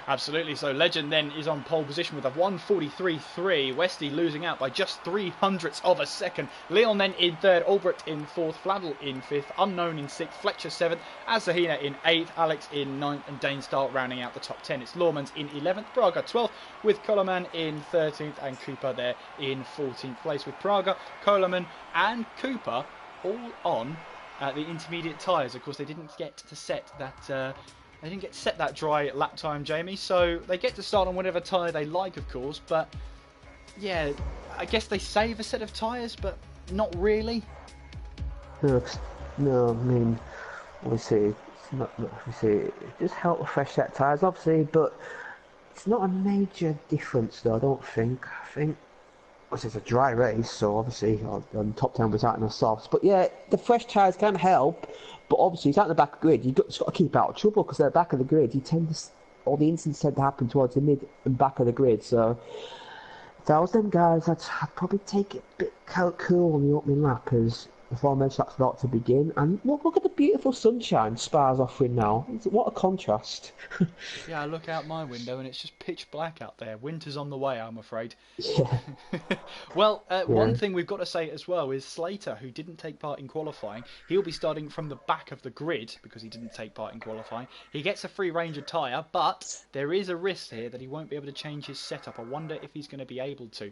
Absolutely. So Legend then is on pole position with a 1:43.3. Westy losing out by just 0.03 of a second. Leon then in third. Albrecht in fourth. Flavel in fifth. Unknown in sixth. Fletcher seventh. Asahina in eighth. Alex in ninth. And Dane Starr rounding out the top 10. It's Lawmans in 11th. Praga 12th with Coleman in 13th. And Cooper there in 14th place with Praga, Coleman and Cooper all on the intermediate tyres. Of course, they didn't get to set that... They didn't get to set that dry lap time, Jamie, so they get to start on whatever tyre they like, of course, but yeah, I guess they save a set of tyres, but not really. No, I mean, obviously, it does help with fresh set tyres, obviously, but it's not a major difference, though, I don't think. I think it's a dry race, so obviously, on top 10 was out in the softs, but yeah, the fresh tyres can help. But obviously, it's out in the back of the grid. You've just got to keep out of trouble because at the back of the grid, all the incidents tend to happen towards the mid and back of the grid. So, if I was them guys, I'd probably take it a bit cool on the opening lap as the formation lap's about to begin. And look at the beautiful sunshine Spa's offering now. What a contrast. Yeah, I look out my window and it's just pitch black out there. Winter's on the way, I'm afraid. Yeah. Well, one thing we've got to say as well is Slater, who didn't take part in qualifying, he'll be starting from the back of the grid because he didn't take part in qualifying. He gets a free Ranger tyre, but there is a risk here that he won't be able to change his setup. I wonder if he's going to be able to.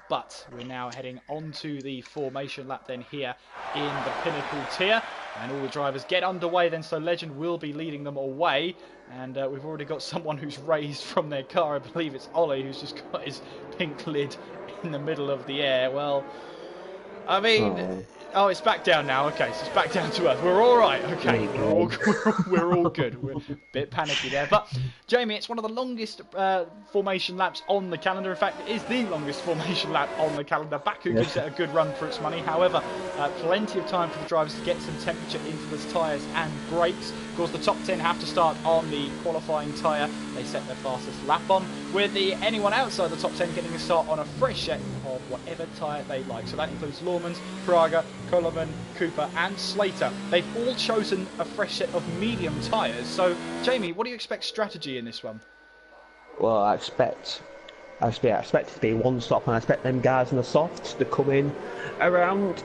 But we're now heading onto the formation lap then here in the Pinnacle Tier. And all the drivers get underway then, so Legend will be leading them away. And we've already got someone who's raised from their car. I believe it's Ollie, who's just got his pink lid in the middle of the air. Well, I mean... Oh, it's back down now. Okay, so it's back down to earth. We're all right. Okay, we're all good. We're a bit panicky there. But, Jamie, it's one of the longest formation laps on the calendar. In fact, it is the longest formation lap on the calendar. Baku gives it a good run for its money. However, plenty of time for the drivers to get some temperature into the tyres and brakes. Of course, the top 10 have to start on the qualifying tyre. They set their fastest lap on. With anyone outside the top 10 getting a start on a fresh set of whatever tyre they like. So that includes Lawmans, Praga, Coleman, Cooper and Slater. They've all chosen a fresh set of medium tyres. So, Jamie, what do you expect strategy in this one? Well, I expect it to be one stop, and I expect them guys in the softs to come in around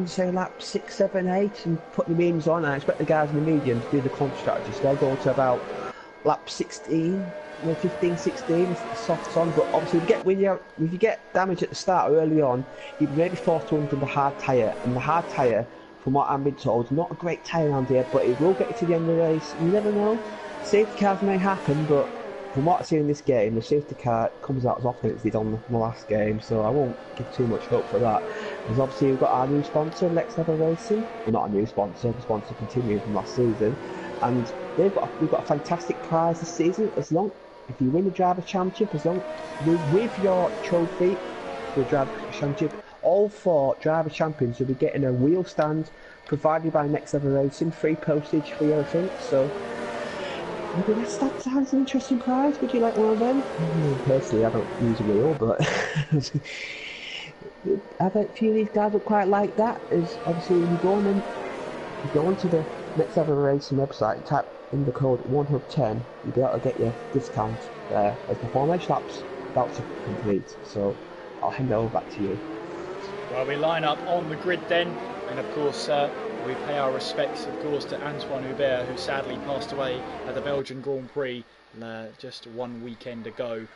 say lap 6, 7, 8 and put the mediums on. And I expect the guys in the mediums to do the contra strategy. So they'll go to about lap 16. 15, 16 with the softs on, but obviously if you get damage at the start or early on, you may be forced to run the hard tyre, and the hard tyre, from what I've been told, is not a great tyre around here, but it will get you to the end of the race. You never know. Safety cars may happen, but from what I've seen in this game, the safety car comes out as often as it did on the last game, so I won't give too much hope for that. Because obviously we've got our new sponsor, Lex Level Racing. Well, not a new sponsor, the sponsor continuing from last season, and we've got a fantastic prize this season. If you win the driver championship, as long with your trophy, the driver championship, all 4 driver champions will be getting a wheel stand provided by Next Level Racing, free postage, free everything. So maybe that sounds an interesting prize. Would you like one of them? Personally, I don't use a wheel, but I bet a few of these guys would quite like that. Is obviously when you go onto the Next Level Racing website, type in the code 110, you'll be able to get your discount there as the formation laps about to complete. So I'll hand it over back to you. Well, we line up on the grid then, and of course we pay our respects, of course, to Antoine Hubert, who sadly passed away at the Belgian Grand Prix just one weekend ago.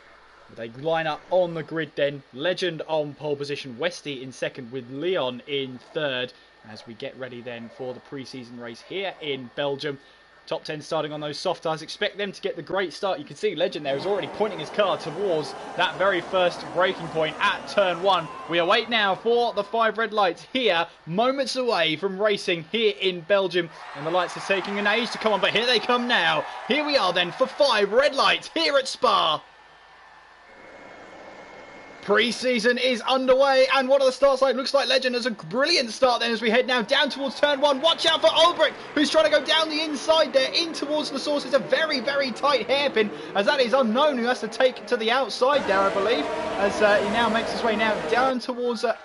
They line up on the grid then. Legend on pole position, Westy in second with Leon in third, as we get ready then for the pre-season race here in Belgium. Top 10 starting on those soft tires. Expect them to get the great start. You can see Legend there is already pointing his car towards that very first braking point at turn 1. We await now for the 5 red lights here, moments away from racing here in Belgium. And the lights are taking an age to come on, but here they come now. Here we are then for 5 red lights here at Spa. Pre-season is underway, and what are the starts like? Looks like Legend has a brilliant start then as we head now down towards turn 1. Watch out for Ulbricht, who's trying to go down the inside there in towards the source. It's a very, very tight hairpin, as that is Unknown who has to take to the outside there, I believe, as he now makes his way now down towards Eau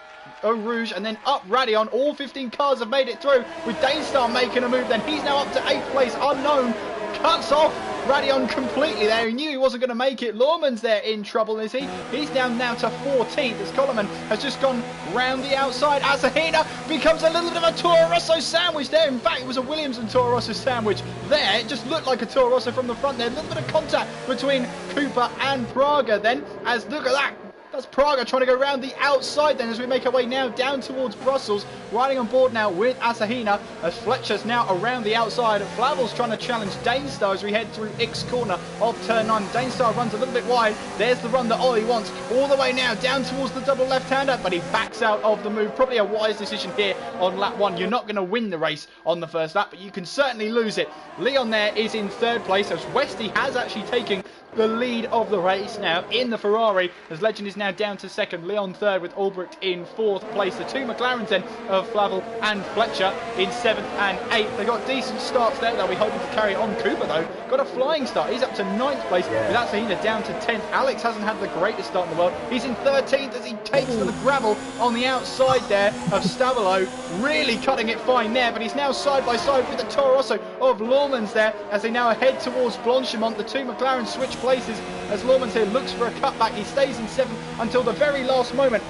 Rouge and then up Radion. All 15 cars have made it through, with Danestar making a move then. He's now up to 8th place. Unknown cuts off Radion completely there. He knew he wasn't going to make it. Lawman's there in trouble, is he? He's down now to 14th as Coleman has just gone round the outside. Asahina becomes a little bit of a Toro Rosso sandwich there. In fact, it was a Williams and Toro Rosso sandwich there. It just looked like a Toro Rosso from the front there. A little bit of contact between Cooper and Praga then, as look at that. That's Praga trying to go around the outside then as we make our way now down towards Brussels. Riding on board now with Asahina as Fletcher's now around the outside. Flavel's trying to challenge Danestar as we head through X corner of turn 9. Danestar runs a little bit wide. There's the run that Ollie wants. All the way now down towards the double left-hander, but he backs out of the move. Probably a wise decision here on lap 1. You're not going to win the race on the first lap, but you can certainly lose it. Leon there is in 3rd place as Westy has actually taken the lead of the race now in the Ferrari, as Legend is now down to 2nd, Leon 3rd with Ulbricht in 4th place. The 2 McLarens then of Flavel and Fletcher in 7th and 8th. They got decent starts there. They'll be hoping to carry on. Cooper though got a flying start. He's up to 9th place with Asahina down to 10th. Alex hasn't had the greatest start in the world. He's in 13th as he takes to the gravel on the outside there of Stabilo, really cutting it fine there, but he's now side by side with the Toro Rosso of Lawmans there as they now head towards Blanchimont. The 2 McLarens switch places as Lawmans here looks for a cutback. He stays in 7th until the very last moment,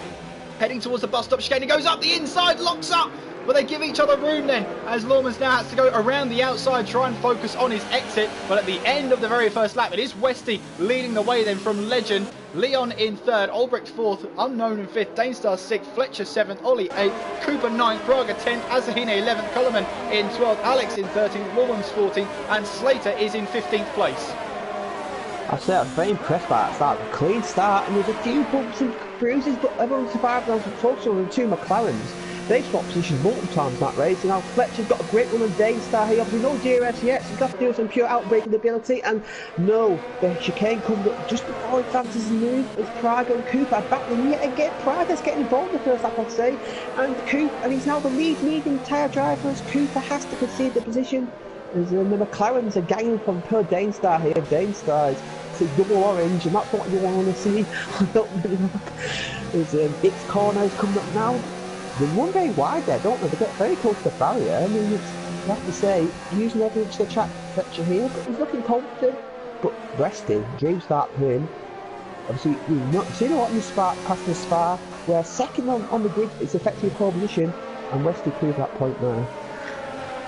heading towards the bus stop chicane. He goes up the inside, locks up, but they give each other room then as Lawmans now has to go around the outside, try and focus on his exit. But at the end of the very first lap, it is Westy leading the way then from Legend. Leon in 3rd, Ulbricht 4th, Unknown in 5th, Danestar 6th, Fletcher 7th, Ollie 8th, Cooper 9th, Praga 10th, Asahina 11th, Coleman in 12th, Alex in 13th, Lawmans 14th, and Slater is in 15th place. I say I was very impressed by that start. A clean start, and there's a few bumps and bruises, but everyone survived. And also the 2 McLarens, they swapped positions multiple times in that race. And now Fletcher's got a great one on Danestar. He obviously no DRS yet, so he's got to do some pure outbreaking ability. And no, the chicane comes up just before he fancies the move. It's Praga and Cooper back them yet again. Praga's getting involved in the first lap, I'd say. And Cooper, and he's now the lead medium tyre driver as Cooper has to concede the position. As the McLarens are ganging from per Danestar here. Danestar is double orange, and that's what you want to see. I don't really know. There's X corners coming up now. They run very wide there, don't they? They get very close to the barrier. I mean, you have to say, using every inch of the track Fletcher here, but he's looking confident, but resting. Dream start for him. Obviously, we've not seen a lot in the Spa, past the Spa, where 2nd on the grid is effectively pole position, and Westy proved that point now.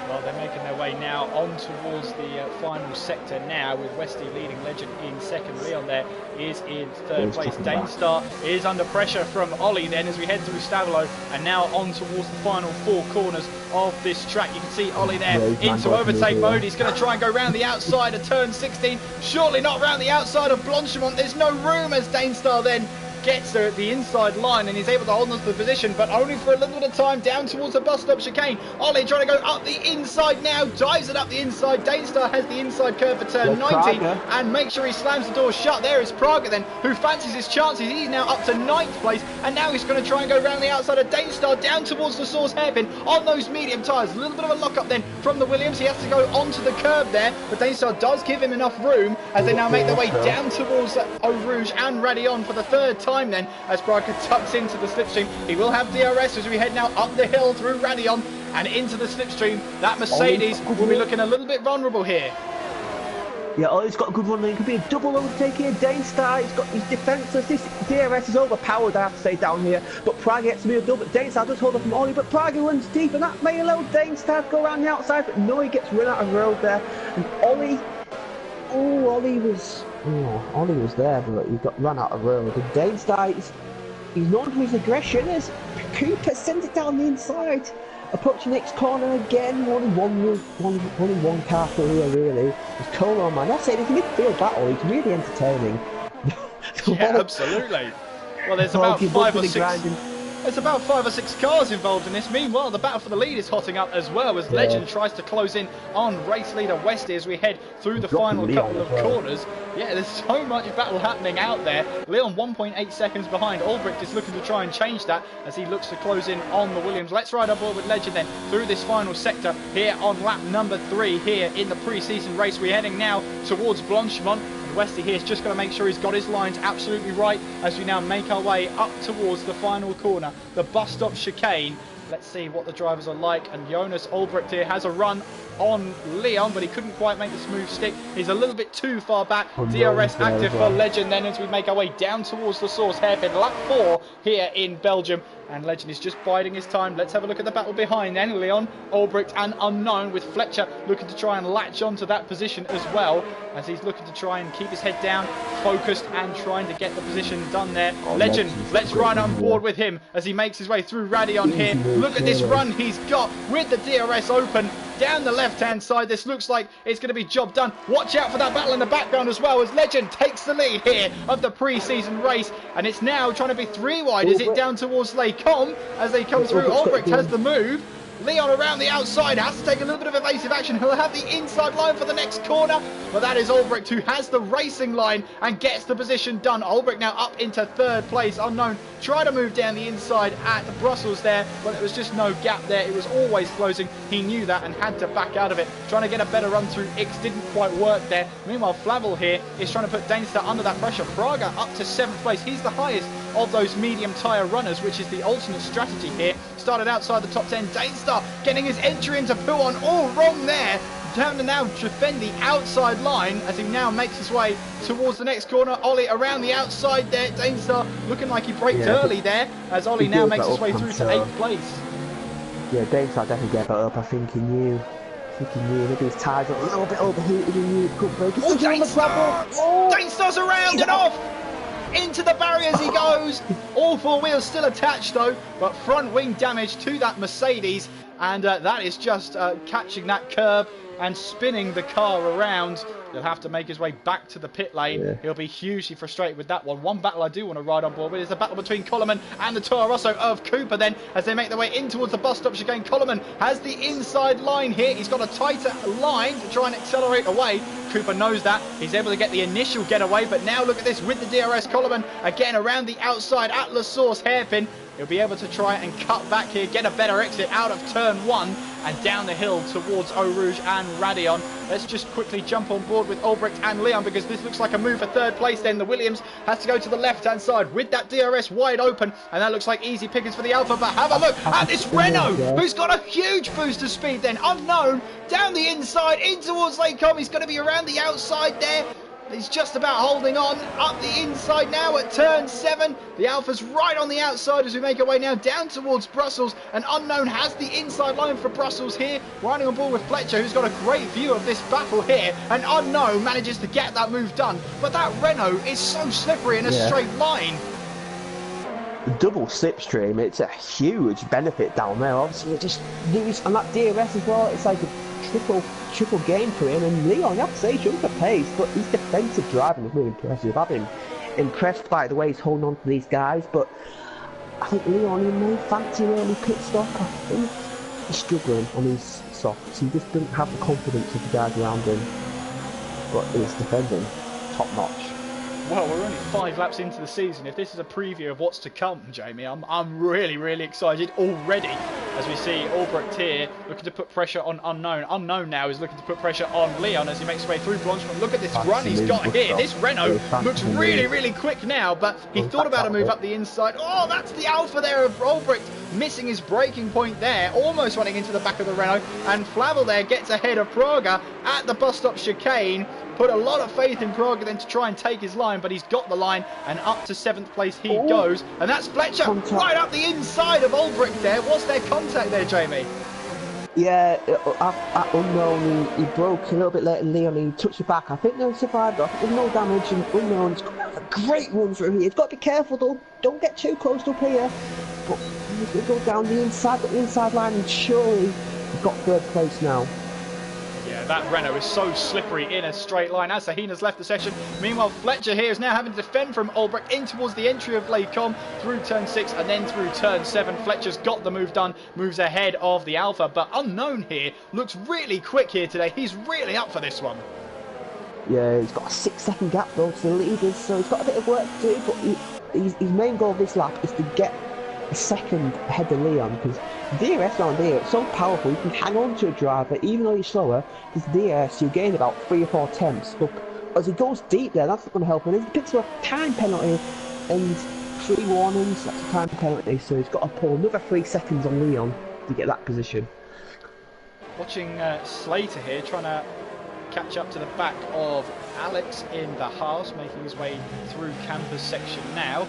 Well, they're making their way now on towards the final sector now, with Westy leading Legend in 2nd. Leon there is in 3rd place. Danestar is under pressure from Ollie then as we head through Stavilo and now on towards the final 4 corners of this track. You can see Ollie there into overtake mode. He's going to try and go round the outside of turn 16. Surely not round the outside of Blanchimont. There's no room as Danestar then gets there at the inside line and he's able to hold on to the position, but only for a little bit of time down towards the bus stop chicane. Ollie trying to go up the inside now, dives it up the inside. Danestar has the inside curve for turn 19 and makes sure he slams the door shut. There is Praga then, who fancies his chances. He's now up to 9th place and now he's going to try and go around the outside of Danestar down towards the source hairpin on those medium tyres. A little bit of a lock up then from the Williams. He has to go onto the curb there, but Danestar does give him enough room as they now make their way down towards Eau Rouge and Radion for the 3rd time then as Praga tucks into the slipstream. He will have DRS as we head now up the hill through Radion and into the slipstream. That Mercedes will be looking a little bit vulnerable here. Yeah, Ollie's got a good run there. It could be a double overtake here. Dainstar, he's got his defences. This DRS is overpowered, I have to say, down here. But Prague gets to be a double. Dainstar does hold up from Ollie, but Prague runs deep, and that may allow Dainstar to go around the outside. But no, he gets run out of road there. And Ollie, Ollie was there, but he got run out of road. And Dainstar, he's known for his aggression as Cooper sends it down the inside. Approaching next corner again, only one car through here really. It's Colo, man. That's it, it's a midfield battle, it's really entertaining. Yeah, absolutely. Well, there's about 5 or 6 cars involved in this. Meanwhile, the battle for the lead is hotting up as well as Legend tries to close in on race leader Westy as we head through the final couple of corners. Yeah, there's so much battle happening out there. Leon 1.8 seconds behind. Albrecht is looking to try and change that as he looks to close in on the Williams. Let's ride aboard with Legend then through this final sector here on lap number 3 here in the pre-season race. We're heading now towards Blanchemont. Westy here is just going to make sure he's got his lines absolutely right as we now make our way up towards the final corner, the bus stop chicane. Let's see what the drivers are like, and Jonas Albrecht here has a run on Leon, but he couldn't quite make the smooth stick. He's a little bit too far back. DRS active for Legend then as we make our way down towards the source hairpin. Lap 4 here in Belgium, and Legend is just biding his time. Let's have a look at the battle behind then. Leon, Albrecht and Unknown, with Fletcher looking to try and latch onto that position as well, as he's looking to try and keep his head down, focused and trying to get the position done there. Legend, let's ride on board with him as he makes his way through Radion here. Look at this run he's got with the DRS open down the left-hand side. This looks like it's going to be job done. Watch out for that battle in the background as well as Legend takes the lead here of the pre-season race, and it's now trying to be 3 wide. Is it down towards Lecom as they come through? Albrecht has the move. Leon around the outside has to take a little bit of evasive action. He'll have the inside line for the next corner, but that is Albrecht who has the racing line and gets the position done. Albrecht now up into 3rd place. Unknown try to move down the inside at Brussels there, but there was just no gap there. It was always closing. He knew that and had to back out of it. Trying to get a better run through X didn't quite work there. Meanwhile, Flavel here is trying to put Dainstar under that pressure. Praga up to 7th place. He's the highest of those medium tyre runners, which is the alternate strategy here. Started outside the top 10. Dainstar getting his entry into Pouon all wrong there. Down to now defend the outside line as he now makes his way towards the next corner. Ollie around the outside there. Dainstar looking like he braked early there as Ollie now makes his way through to 8th place. Yeah, Dainstar definitely gave that up. I think he knew. Maybe his tyres were a little bit overheated. He knew he couldn't brake. Oh, Dainstar's around and off! Into the barriers he goes. All 4 wheels still attached though, but front wing damage to that Mercedes, and that is just catching that curb and spinning the car around. He'll have to make his way back to the pit lane. Yeah. He'll be hugely frustrated with that one. One battle I do want to ride on board with is the battle between Coleman and the Toro Rosso of Cooper then as they make their way in towards the bus stop chicane. Coleman has the inside line here. He's got a tighter line to try and accelerate away. Cooper knows that. He's able to get the initial getaway, but now look at this with the DRS. Coleman again around the outside at La Source hairpin. He'll be able to try and cut back here, get a better exit out of turn 1 and down the hill towards Eau Rouge and Radion. Let's just quickly jump on board with Albrecht and Leon because this looks like a move for 3rd place then. The Williams has to go to the left-hand side with that DRS wide open, and that looks like easy pickings for the Alpha, but have a look at this Renault who's got a huge boost of speed then. Unknown down the inside in towards Lecom. He's going to be around the outside there. He's just about holding on up the inside now at turn 7. The Alpha's right on the outside as we make our way now down towards Brussels. And Unknown has the inside line for Brussels here. Riding on board with Fletcher, who's got a great view of this battle here. And Unknown manages to get that move done. But that Renault is so slippery in a straight line. Double slipstream, it's a huge benefit down there. Obviously, you just lose on that DRS as well. It's like a triple game for him, and Leon, you have to say, he showed the pace, but his defensive driving is really impressive. I've been impressed by the way he's holding on to these guys, but I think Leon, he may fancy early pit stop. I think he's struggling on his softs. He just doesn't have the confidence of the guys around him, but he's defending top notch. Well, we're only 5 laps into the season. If this is a preview of what's to come, Jamie, I'm really, really excited already as we see Albrecht here looking to put pressure on Unknown. Unknown now is looking to put pressure on Leon as he makes his way through Blanchemont. Look at this run he's got here. This Renault looks really, really quick now, but he thought about a move up the inside. Oh, that's the Alpha there of Albrecht, missing his braking point there, almost running into the back of the Renault, and Flavel there gets ahead of Praga at the bus stop chicane. put a lot of faith in Praga then to try and take his line, but he's got the line, and up to 7th place he goes. And that's Fletcher right up the inside of Ulbrich there. What's their contact there, Jamie? Yeah, at Unknown, he broke a little bit later than Leon, he touched the back. I think they survived, I think there's no damage, and Unknown's got a great run through here. He's got to be careful though, don't get too close up here. But he's going to go down the inside line, and surely he's got 3rd place now. Yeah, that Renault is so slippery in a straight line as Sahina's left the session. Meanwhile, Fletcher here is now having to defend from Ulbrich in towards the entry of Lecom through turn 6 and then through turn 7. Fletcher's got the move done, moves ahead of the Alpha, but Unknown here looks really quick here today. He's really up for this one. Yeah, he's got a 6-second gap though to the leaders, so he's got a bit of work to do, but his main goal this lap is to get a second ahead of Leon, because DRS around here, it's so powerful, you can hang on to a driver even though you're slower, because DRS you gain about 3 or 4 tenths, but as he goes deep there, that's not going to help him. He picks up a time penalty and 3 warnings, that's a time penalty, so he's got to pull another 3 seconds on Leon to get that position. Watching Slater here trying to catch up to the back of Alex in the Haas, making his way through campus section now.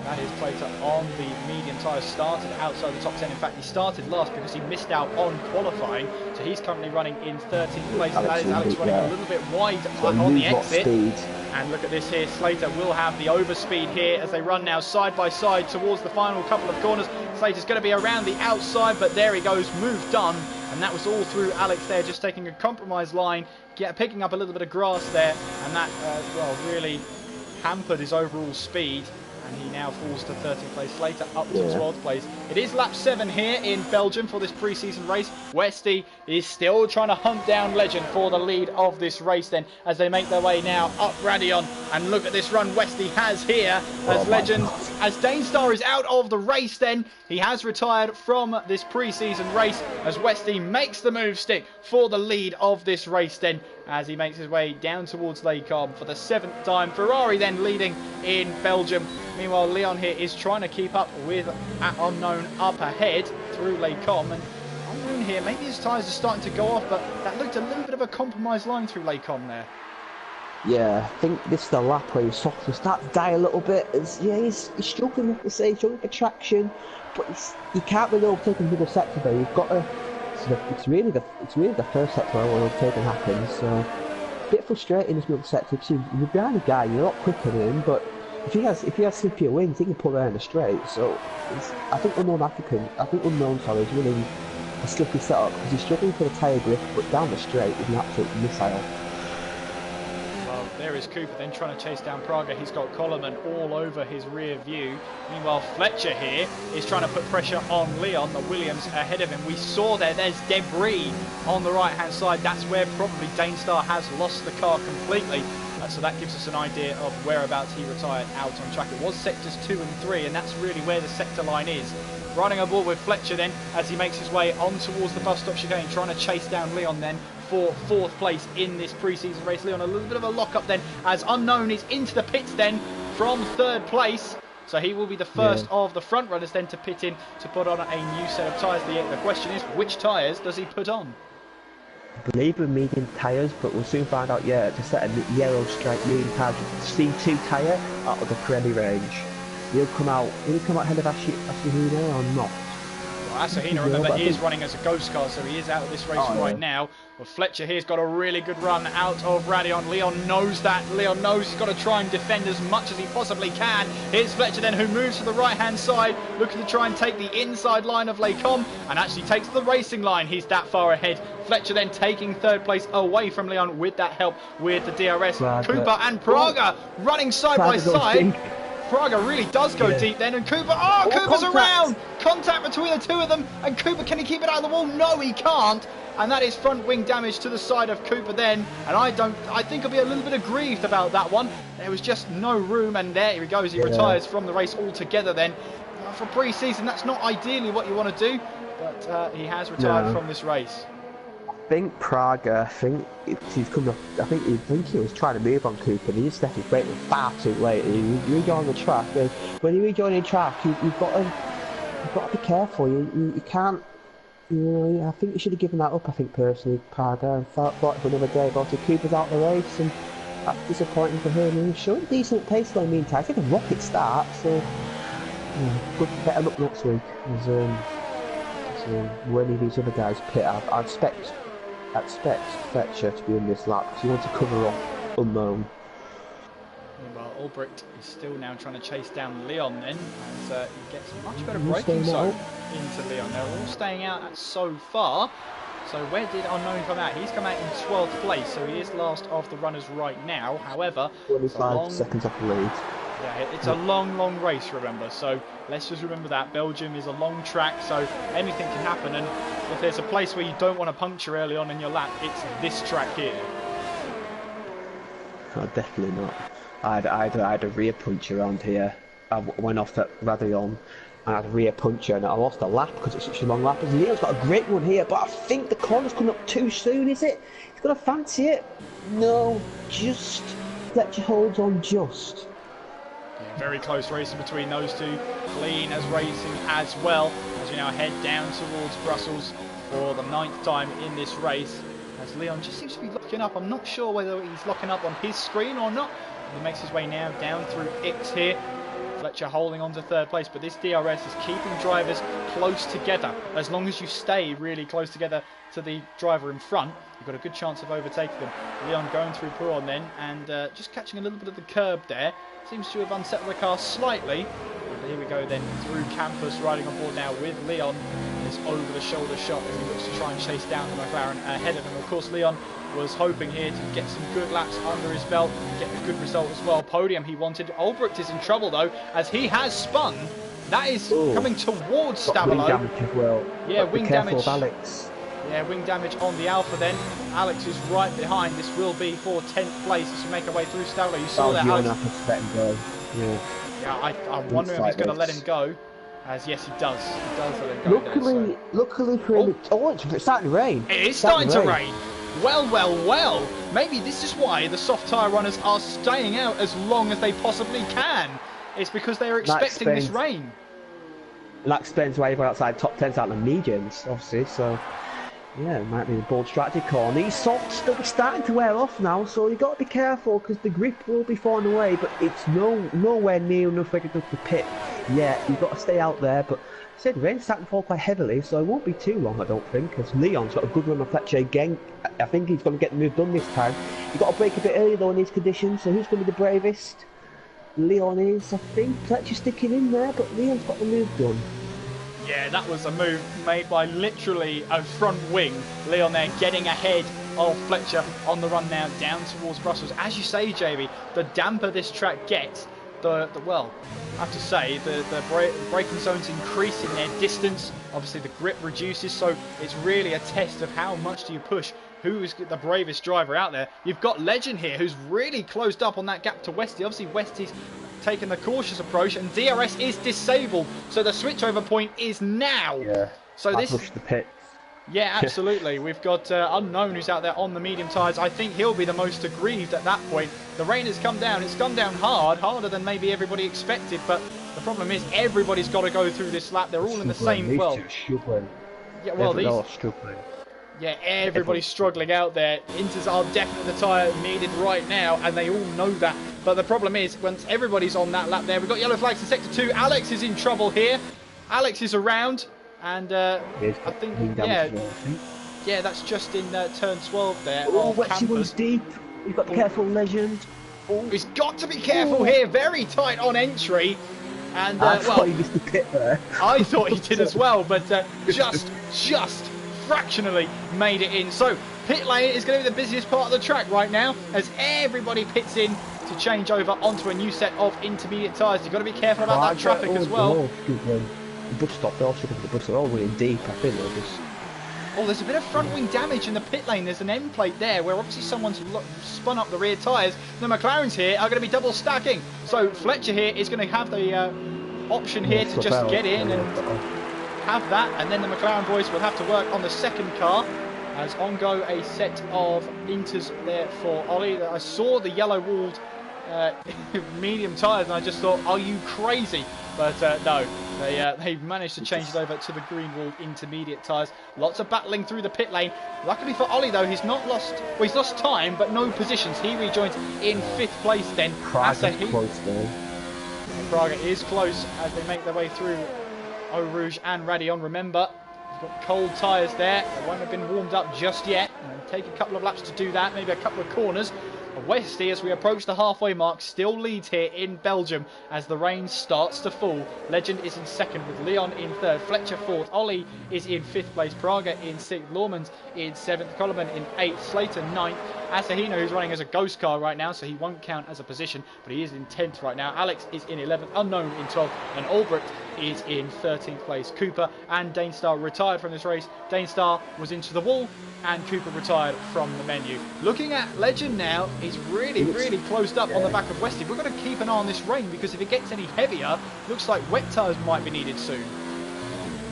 That is Slater on the medium tyres, started outside the top 10. In fact, he started last because he missed out on qualifying, so he's currently running in 13th place. That is Alex running a little bit wide on the exit. And look at this here, Slater will have the overspeed here as they run now side by side towards the final couple of corners. Slater's going to be around the outside, but there he goes, move done. And that was all through Alex there, just taking a compromised line, picking up a little bit of grass there, and that, well, really hampered his overall speed. And he now falls to 13th place, Slater up to 12th place. It is lap 7 here in Belgium for this pre-season race. Westy is still trying to hunt down Legend for the lead of this race then, as they make their way now up Radion. And look at this run Westy has here as Legend, as Danestar is out of the race then. He has retired from this pre-season race as Westy makes the move stick for the lead of this race then, as he makes his way down towards Lecom for the 7th time. Ferrari then leading in Belgium. Meanwhile, Leon here is trying to keep up with Unknown up ahead through Lecom. And Unknown here, maybe his tyres are starting to go off, but that looked a little bit of a compromised line through Lecom there. Yeah, I think this is the lap where he's sort of start to die a little bit. He's struggling, like I say, he's struggling for traction, but he can't really overtake in the middle sector there. You've got to. It's really the first sector where overtaking happens. So a bit frustrating in this middle sector because you're behind a guy, you're a lot quicker than him, but if he has slippier wings, he can pull there in the straight. So I think Unknown is really a slippery setup because he's struggling for the tyre grip, but down the straight is an absolute missile. Well, there is Cooper then trying to chase down Praga. He's got Coleman all over his rear view. Meanwhile, Fletcher here is trying to put pressure on Leon, the Williams ahead of him. We saw there's debris on the right hand side. That's where probably Danestar has lost the car completely. So that gives us an idea of whereabouts he retired out on track. It was sectors 2 and 3, and that's really where the sector line is. Riding aboard with Fletcher then as he makes his way on towards the bus stop chicane, trying to chase down Leon then for 4th place in this pre-season race. Leon a little bit of a lock-up then as Unknown is into the pits then from 3rd place. So he will be the first of the front runners then to pit in to put on a new set of tyres. The question is, which tyres does he put on? I believe with medium tyres, but we'll soon find out. Yeah, to set a yellow stripe medium tyre, C2 tyre out of the Pirelli range. Will he come out ahead of Asahina or not? Well, Asahina, remember, he is running as a ghost car, so he is out of this race right now. Well, Fletcher here's got a really good run out of Radion. Leon knows that. Leon knows he's got to try and defend as much as he possibly can. Here's Fletcher then, who moves to the right-hand side, looking to try and take the inside line of Lecom, and actually takes the racing line. He's that far ahead. Fletcher then taking 3rd place away from Leon with that help with the DRS. Cooper and Praga running side by side. Praga really does go deep then, and Cooper, Cooper's around! Contact between the two of them, and Cooper, can he keep it out of the wall? No, he can't. And that is front wing damage to the side of Cooper then, and I think he'll be a little bit aggrieved about that one. There was just no room, and there he goes, he retires from the race altogether then. For pre-season, that's not ideally what you want to do, but he has retired from this race. I think Praga, he's coming up, I think he was trying to move on Cooper, and he just left his brake far too late. He rejoined the track, and when you rejoin the track, you've got to be careful. You can't Yeah, I think you should have given that up, I think, personally, Parga, and thought for another day. But Cooper's out the race, and that's disappointing for him. He was showing decent pace though, meantime. I think a rocket start, so yeah, good, better luck next week. When any of these other guys pit, I expect Fletcher to be in this lap, because he wants to cover off unknown. Well, Albrecht is still now trying to chase down Leon then, as he gets much better braking zone into Leon. They're all staying out so far. So where did Unknown come out? He's come out in 12th place, so he is last of the runners right now. However, 25 seconds off the lead. Yeah, it's a long race, remember. So let's just remember that. Belgium is a long track, so anything can happen. And if there's a place where you don't want to puncture early on in your lap, it's this track here. No, definitely not. I had a rear punch around here. I went off that Radion, and I had a rear puncher, and I lost a lap because it's such a long lap. And Leo's got a great one here, but I think the corner's coming up too soon, is it? He's going to fancy it. No, just Fletcher holds on just. Yeah, very close racing between those two. Clean as racing as well, as you now head down towards Brussels for the 9th time in this race. As Leon just seems to be locking up. I'm not sure whether he's locking up on his screen or not. He makes his way now down through X here. Fletcher holding on to 3rd place, but this DRS is keeping drivers close together. As long as you stay really close together to the driver in front, you've got a good chance of overtaking them. Leon going through Pouron then, and just catching a little bit of the curb there. Seems to have unsettled the car slightly. But here we go then through Campus, riding on board now with Leon. This over-the-shoulder shot as he looks to try and chase down the McLaren ahead of him. Of course, Leon was hoping here to get some good laps under his belt and get a good result as well. Podium he wanted. Albrecht is in trouble though, as he has spun. That is coming towards Stavelot. Wing damage as well. Yeah, wing damage. Of Alex. Yeah, wing damage on the Alpha then. Alex is right behind. This will be for 10th place as we make our way through Stavelot. You saw that, Alex. Yeah, I'm wondering if he's going to let him go. As yes, he does. He does let him go. Luckily for him, it's starting to rain. It is starting to rain. Well. Maybe this is why the soft tyre runners are staying out as long as they possibly can. It's because they are expecting this rain. And that explains why everyone outside top 10's out in the medians, obviously. So yeah, it might be a bold strategy call. And these softs still be starting to wear off now, so you got to be careful because the grip will be falling away. But it's nowhere near enough ready to pit yet. You've got to stay out there. But I said rain's starting to fall quite heavily, so it won't be too long, I don't think. Because Leon's got a good run on Fletcher again. I think he's going to get the move done this time. You've got to brake a bit early though in these conditions. So who's going to be the bravest? Leon is, I think. Fletcher's sticking in there, but Leon's got the move done. Yeah, that was a move made by literally a front wing. Leon there getting ahead of Fletcher on the run now down towards Brussels. As you say, JB, the damper this track gets, well, I have to say, the braking zones increase in their distance. Obviously, the grip reduces, so it's really a test of how much do you push. Who's the bravest driver out there? You've got Legend here, who's really closed up on that gap to Westy. Obviously, Westy's taken the cautious approach, and DRS is disabled, so the switchover point is now. Yeah. So this pushed the pits. Yeah, absolutely. We've got Unknown who's out there on the medium tyres. I think he'll be the most aggrieved at that point. The rain has come down. It's come down harder than maybe everybody expected. But the problem is everybody's got to go through this lap. They're all in the same. Yeah, well, yeah, everybody's struggling out there. Inters are definitely the tyre needed right now, and they all know that. But the problem is, once everybody's on that lap there, we've got yellow flags in Sector 2. Alex is in trouble here. Alex is around, and I think, yeah, that's just in turn 12 there. Oh, Wetsy one's deep. You've got to be careful, Legend. He's got to be careful here. Very tight on entry. And I thought he missed the pit there. I thought he did as well, but just fractionally made it in. So pit lane is going to be the busiest part of the track right now, as everybody pits in to change over onto a new set of intermediate tyres. You've got to be careful about that traffic as well. The bus stop, they're also looking at the bus, they're all running deep, I think they'll just... Oh, there's a bit of front wing damage in the pit lane. There's an end plate there where obviously someone's spun up the rear tyres. The McLarens here are going to be double stacking. So Fletcher here is going to have the option here to just get in and have that. And then the McLaren boys will have to work on the second car. As on go a set of inters there for Ollie. I saw the yellow walled medium tyres, and I just thought, are you crazy? But no, they managed to change it over to the green wall intermediate tyres. Lots of battling through the pit lane. Luckily for Ollie though, he's not lost. Well, he's lost time, but no positions. He rejoins in 5th place then. Praga's close though. Praga is close as they make their way through Eau Rouge and Radion. Remember, he's got cold tyres there. They won't have been warmed up just yet. It'll take a couple of laps to do that, maybe a couple of corners. Westy, as we approach the halfway mark, still leads here in Belgium as the rain starts to fall. Legend is in 2nd with Leon in 3rd, Fletcher 4th, Ollie is in 5th place, Praga in 6th, Lormans in 7th, Coleman in 8th, Slater 9th, Asahino, who's running as a ghost car right now, so he won't count as a position, but he is in 10th right now. Alex is in 11th, Unknown in 12th, and Albrecht is in 13th place. Cooper and Danestar retired from this race. Danestar was into the wall, and Cooper retired from the menu. Looking at Legend now, he's really closed up on the back of Westy. We're going to keep an eye on this rain because if it gets any heavier, looks like wet tyres might be needed soon.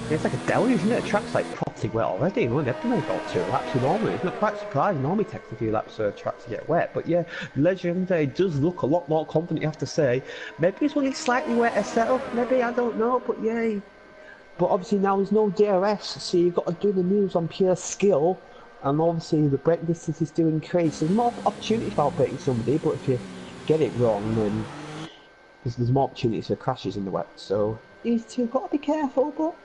It's like a deluge, isn't it? The track's like properly wet already. We only have to make about 2 laps normally. It's not quite surprising. Normally it takes a few laps for a track to get wet. But yeah, Legend does look a lot more confident, you have to say. Maybe it's only slightly wetter setup. Maybe, I don't know. But yeah. But obviously now there's no DRS, so you've got to do the moves on pure skill. And obviously the brake distances do increase. There's more opportunities about braking somebody, but if you get it wrong, then there's more opportunities for crashes in the wet. So these two got to be careful, but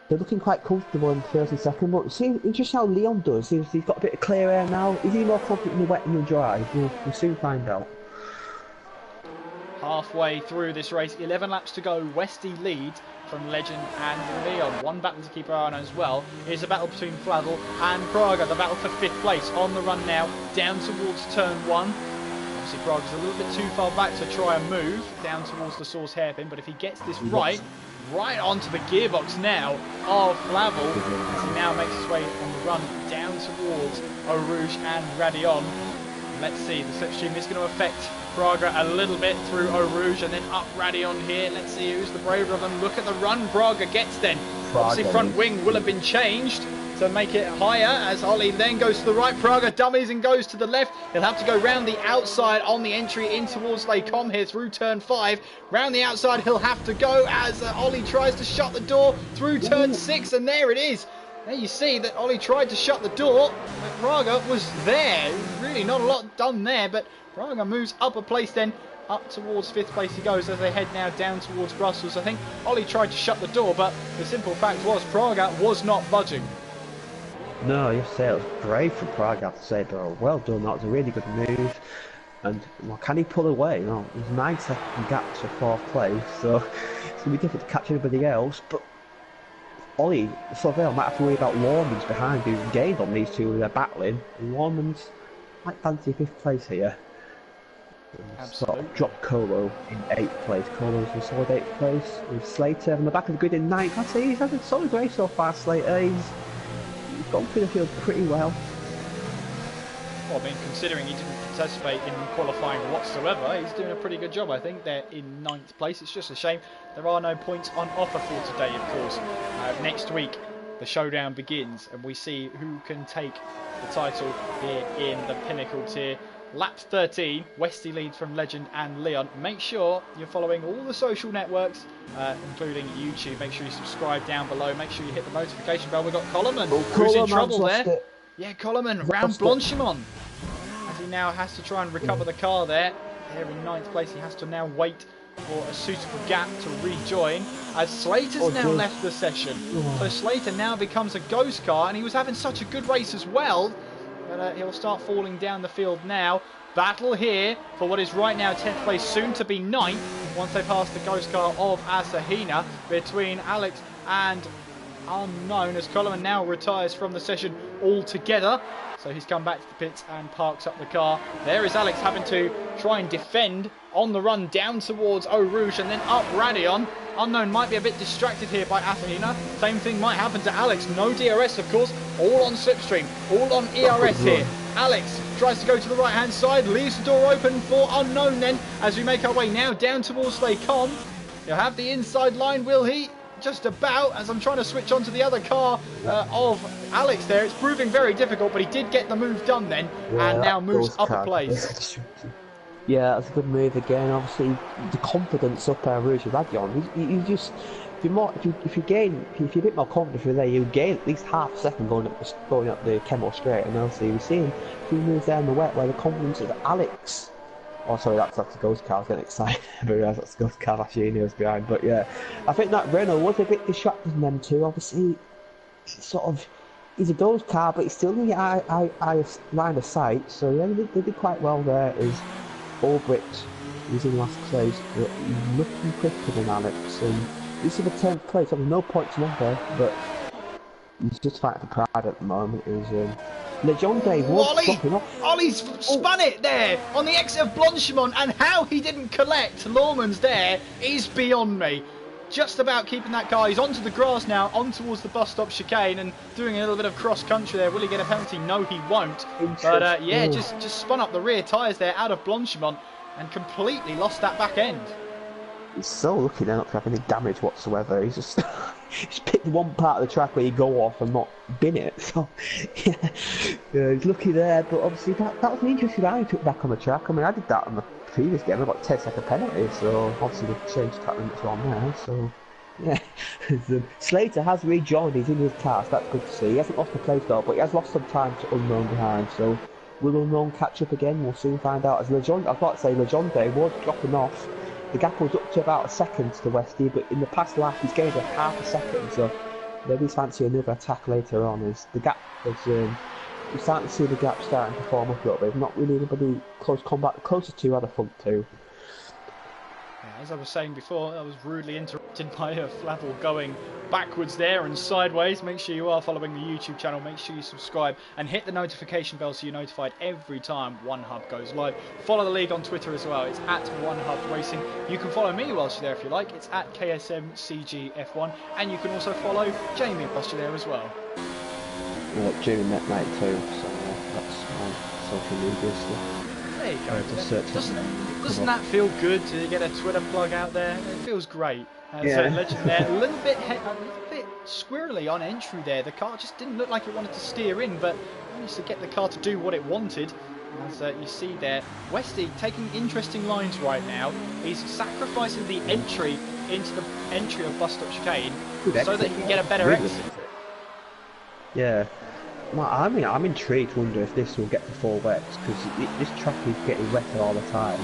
they're looking quite comfortable in 1st and 2nd. But see, interesting how Leon does. He's got a bit of clear air now. Is he more confident in the wet and the dry? We'll soon find out. Halfway through this race, 11 laps to go. Westy leads from Legend and Leon. One battle to keep our eye on as well is a battle between Flavel and Praga. The battle for 5th place on the run now, down towards turn 1. Obviously Praga's a little bit too far back to try and move down towards the Source hairpin, but if he gets this right onto the gearbox now of Flavel, as he now makes his way on the run down towards Eau Rouge and Radion. Let's see, the slipstream is going to affect Praga a little bit through Eau Rouge and then up Radion here. Let's see who's the braver of them. Look at the run Praga gets then. Obviously front wing will have been changed to make it higher as Ollie then goes to the right. Praga dummies and goes to the left. He'll have to go round the outside on the entry in towards Les Combes here through turn 5. Round the outside he'll have to go as Ollie tries to shut the door through turn 6, and there it is. There you see that Ollie tried to shut the door, but Praga was there. Really not a lot done there, but Praga moves up a place then. Up towards 5th place he goes as they head now down towards Brussels. I think Ollie tried to shut the door, but the simple fact was Praga was not budging. No, you say it was brave from Praga, I have to say, but well done. That was a really good move. And well, can he pull away? No, there's 9-second gap to 4th place, so it's going to be difficult to catch anybody else. But Ollie, Saville might have to worry about Lormans behind, who's gained on these two. They're battling. Lormans might fancy 5th place here. Sort of dropped Colo in 8th place. Colo's in solid 8th place with Slater on the back of the grid in 9th. I'd say he's had a solid race so far, Slater. He's gone through the field pretty well. Well, I mean, considering he didn't participate in qualifying whatsoever, he's doing a pretty good job. I think they're in 9th place. It's just a shame there are no points on offer for today, of course. Next week, the showdown begins, and we see who can take the title here in the Pinnacle Tier. Lap 13, Westy leads from Legend and Leon. Make sure you're following all the social networks, including YouTube. Make sure you subscribe down below. Make sure you hit the notification bell. We've got Coleman, who's in trouble there. Yeah, Coleman, round Blanchimont. As he now has to try and recover the car there. There in 9th place, he has to now wait for a suitable gap to rejoin. As Slater's now left the session. So Slater now becomes a ghost car, and he was having such a good race as well. But he'll start falling down the field now. Battle here for what is right now 10th place, soon to be 9th, once they pass the ghost car of Asahina, between Alex and Unknown, as Coleman now retires from the session altogether. So he's come back to the pits and parks up the car. There is Alex having to try and defend on the run down towards Eau Rouge and then up Radion. Unknown might be a bit distracted here by Athena. Same thing might happen to Alex. No DRS, of course. All on slipstream. All on ERS here. Alex tries to go to the right-hand side. Leaves the door open for Unknown then. As we make our way now down towards Les Combes. He'll have the inside line, will he? Just about, as I'm trying to switch onto the other car of Alex there. It's proving very difficult, but he did get the move done then. And now moves up a place. Yeah, that's a good move again. Obviously, the confidence up Rouge with Radion. You just if you're a bit more confident you're there, you gain at least half a second going up the Kemo straight. And obviously, we're seeing a few moves there in the wet where the confidence of Alex. Oh, sorry, that's the ghost car. I was getting excited. I realised that's the ghost car actually he was behind. But yeah, I think that Renault was a bit distracted from them too. Obviously, he's a ghost car, but he's still in the eye line of sight. So yeah, they did quite well there. Is Albrecht was in last place, but he's looking quicker than Alex. And this is the 10th place. I mean, no points number, but he's just fighting for pride at the moment. Legendre was dropping off. Ollie's spun it there on the exit of Blanchimont, and how he didn't collect Lawman's there is beyond me. Just about keeping that car. He's onto the grass now, on towards the bus stop chicane, and doing a little bit of cross country there. Will he get a penalty? No, he won't. But yeah, just spun up the rear tyres there out of Blanchimont and completely lost that back end. He's so lucky they're not to have any damage whatsoever. He's just picked one part of the track where you go off and not bin it. So yeah, he's lucky there. But obviously that was an interesting round he took back on the track. I mean, I did that on the previous game. I got 10-second penalty. So obviously they've changed track limits on there. So yeah, Slater has rejoined. He's in his car. So that's good to see. He hasn't lost the place though, but he has lost some time to Unknown behind. So will Unknown catch up again? We'll soon find out. As Legendre, I've got to say, Legendre was dropping off. The gap was up to about a second to Westy, but in the past lap he's gained a half a second, so maybe he's fancy another attack later on. As the gap was, we're starting to see the gap starting to form up a little bit. Not really anybody close combat, closer to other front two. Yeah, as I was saying before, I was rudely interrupted by Flavel going backwards there and sideways. Make sure you are following the YouTube channel. Make sure you subscribe and hit the notification bell so you're notified every time One Hub goes live. Follow the league on Twitter as well. It's at One Hub Racing. You can follow me whilst you're there if you like. It's at KSMCGF1, and you can also follow Jamie whilst you're there as well. Well, Jamie met mate too, so that's my social media stuff. There you go. Doesn't that feel good to get a Twitter plug out there? It feels great. Yeah. So Legend there, a little bit squirrely on entry there. The car just didn't look like it wanted to steer in, but managed to get the car to do what it wanted. As you see there, Westy taking interesting lines right now. He's sacrificing the entry into the entry of bus stop chicane so that he can get a better exit. Yeah. Well, I mean, I'm intrigued to wonder if this will get to full wets, because this track is getting wetter all the time.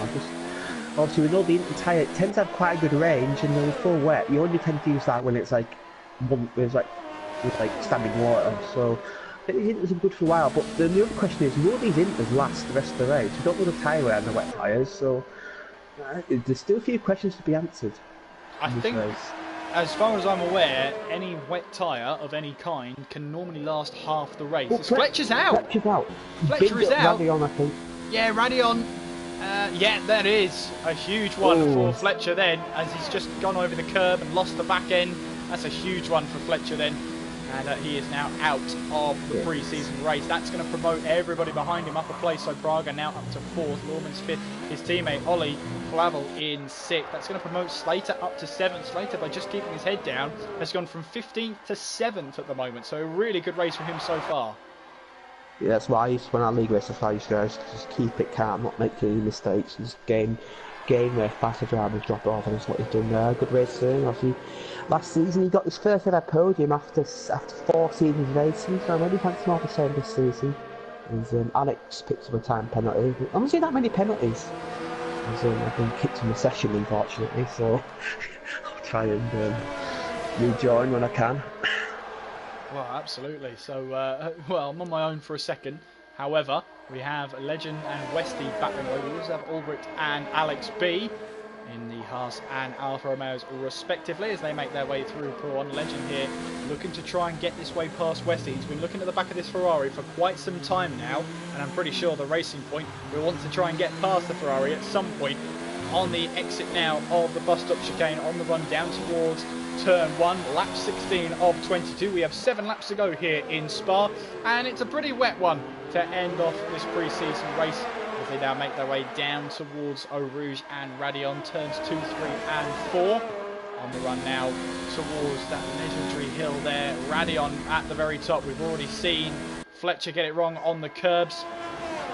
Obviously, we know the tyre tends to have quite a good range, and then with full wet, you only tend to use that when it's like with standing water. So I think these inters are good for a while. But the other question is, will these inters last the rest of the race? We don't know the tyre wear on the wet tyres, so there's still a few questions to be answered. I think, as far as I'm aware, any wet tyre of any kind can normally last half the race. Fletcher's out. Fletcher is out. Radion, I think. Yeah, Radion. Yeah, that is a huge one for Fletcher then, as he's just gone over the curb and lost the back end. That's a huge one for Fletcher then, and he is now out of the pre-season race. That's going to promote everybody behind him up a place. So Braga now up to 4th, Lawman's 5th, his teammate Ollie Flavel in 6th. That's going to promote Slater up to 7th. Slater, by just keeping his head down, has gone from 15th to 7th at the moment. So a really good race for him so far. Yeah, that's why I used to, when I league race, that's why I used to just keep it calm, not make any mistakes, just game where faster drivers drop off, and that's what he's done there. Good race soon. Obviously, last season he got his first ever podium after 4 seasons racing, so maybe thanks more for saying this season. And Alex picked up a time penalty. I haven't seen that many penalties. I've been kicked in the session, unfortunately, so I'll try and rejoin when I can. Well, absolutely. So, well, I'm on my own for a second. However, we have Legend and Westy battling away. We also have Albrecht and Alex B in the Haas and Alfa Romeos respectively as they make their way through Peron. Legend here looking to try and get this way past Westy. He's been looking at the back of this Ferrari for quite some time now, and I'm pretty sure the Racing Point will want to try and get past the Ferrari at some point on the exit now of the bus stop chicane on the run down towards turn 1, lap 16 of 22. We have 7 laps to go here in Spa, and it's a pretty wet one to end off this pre-season race as they now make their way down towards Eau Rouge and Radion, turns 2, 3 and 4 on the run now towards that legendary hill there. Radion at the very top. We've already seen Fletcher get it wrong on the curbs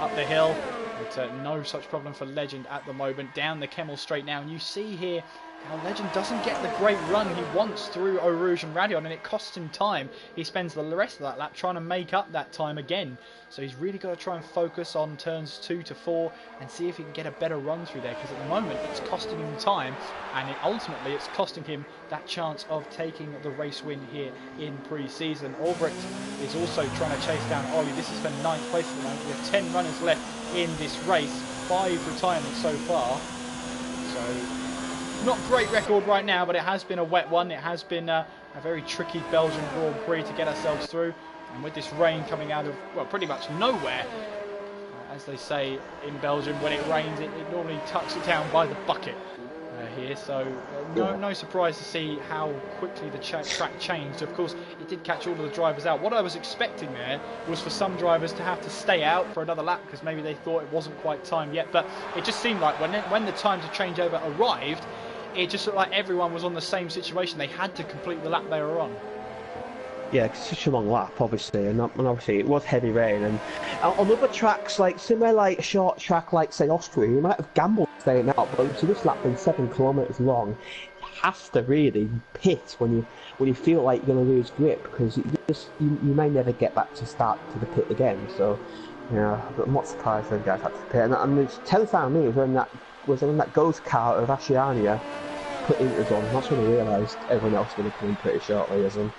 up the hill. But no such problem for Legend at the moment. Down the Kemmel straight now, and you see here how Legend doesn't get the great run he wants through Eau Rouge and Radion, and it costs him time. He spends the rest of that lap trying to make up that time again. So he's really got to try and focus on turns 2 to 4 and see if he can get a better run through there, because at the moment it's costing him time, and ultimately it's costing him that chance of taking the race win here in pre-season. Albrecht is also trying to chase down Ollie. This is for 9th place at the moment. We have 10 runners left in this race, 5 retirements so far. So not great record right now, but it has been a wet one. It has been a very tricky Belgian Grand Prix to get ourselves through. And with this rain coming out of, well, pretty much nowhere, as they say in Belgium, when it rains, it normally tucks it down by the bucket here. So no surprise to see how quickly the track changed. Of course, it did catch all of the drivers out. What I was expecting there was for some drivers to have to stay out for another lap because maybe they thought it wasn't quite time yet. But it just seemed like when the time to change over arrived, it just looked like everyone was on the same situation. They had to complete the lap they were on. Yeah, it's such a long lap, obviously, and obviously it was heavy rain. And on other tracks, like somewhere like a short track, like say Austria, you might have gambled staying out, but so this lap being 7 kilometres long, you have to really pit when you feel like you're going to lose grip, because you may never get back to start to the pit again. So, yeah, but I'm not surprised those guys had to pit. And it's terrifying me was when that ghost car of Ashiania put into zone. That's when I realised everyone else was going to come in pretty shortly as I'm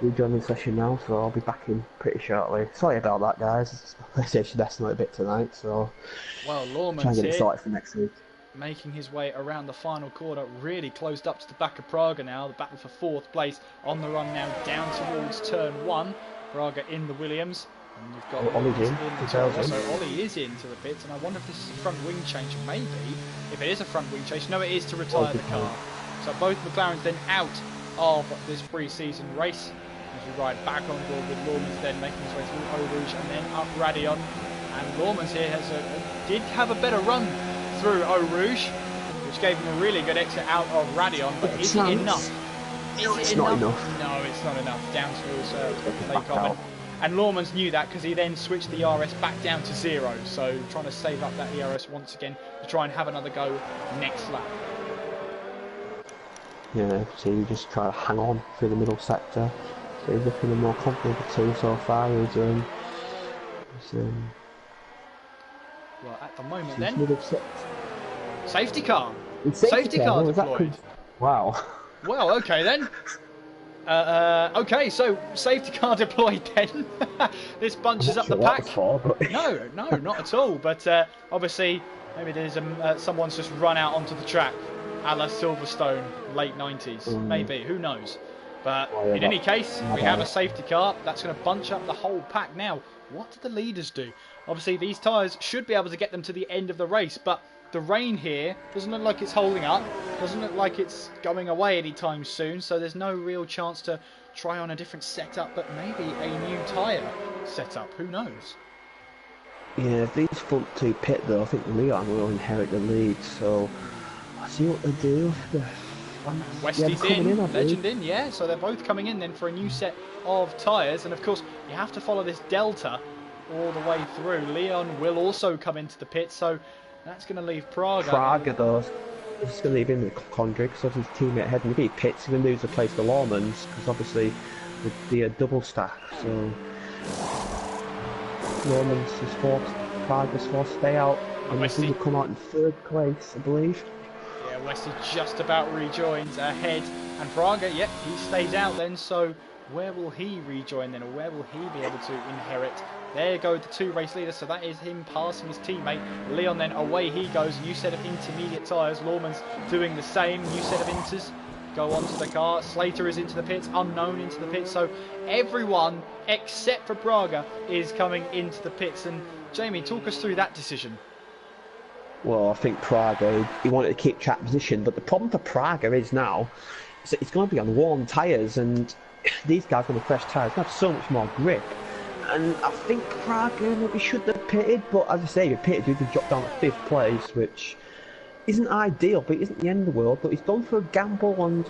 rejoining the session now, so I'll be back in pretty shortly. Sorry about that, guys. My PlayStation messing a bit tonight, so well, Lorman's trying to get it here, sorted for next week. making his way around the final corner, really closed up to the back of Praga now. The battle for 4th place on the run now, down towards turn 1. Praga in the Williams. And you've got Ollie's in. So Ollie is into the pits, and I wonder if this is a front wing change. Maybe. If it is a front wing change, no, it is to retire the car. So both McLarens then out of this pre-season race. As we ride back on board with Lormans then making his way through Eau Rouge and then up Radion. And Lormans here did have a better run through Eau Rouge, which gave him a really good exit out of Radion. But is it enough? It's not enough. No, it's not enough. Down towards Lake Common. And Lormans knew that because he then switched the ERS back down to 0. So trying to save up that ERS once again to try and have another go next lap. Yeah, so you just try to hang on through the middle sector. So he's looking more confident of 2 so far. Well, at the moment then, safety car. Safety car deployed. Wow. Well, okay then. Okay, so safety car deployed then. This bunches up the pack. No, not at all. But obviously, maybe there's someone's just run out onto the track, a la Silverstone, late 90s. Maybe, who knows? But in any case, we have a safety car. That's going to bunch up the whole pack now. What do the leaders do? Obviously, these tyres should be able to get them to the end of the race, but the rain here doesn't look like it's holding up. Doesn't look like it's going away anytime soon, so there's no real chance to try on a different setup, but maybe a new tyre setup. Who knows? Yeah, if these front 2 pit though, I think Leon will inherit the lead, so I'll see what they do. Westy's in, Legend in, yeah, so they're both coming in then for a new set of tyres, and of course you have to follow this delta all the way through. Leon will also come into the pit, so that's going to leave Praga though. He's going to leave him with Condrick, because his teammate ahead, and if he pits, he's going to lose the place for Lormans, because obviously with the double stack, so Lormans is forced, Praga's forced to stay out, and Westy will come out in 3rd place, I believe. Yeah, Westy just about rejoins ahead, and Praga, yep, he stays out then, so where will he rejoin then, or where will he be able to inherit? There go the 2 race leaders, so that is him passing his teammate. Leon then away he goes, new set of intermediate tyres. Lorman's doing the same, new set of inters go onto the car. Slater is into the pits, Unknown into the pits, so everyone except for Praga is coming into the pits. And Jamie, talk us through that decision. Well, I think Praga, he wanted to keep track position, but the problem for Praga is now, is that it's going to be on warm tyres, and these guys on the fresh tyres have so much more grip. And I think Praga maybe should have pitted, but as I say, if he pitted, he'd have dropped down to 5th place, which isn't ideal, but it isn't the end of the world. But he's gone for a gamble, and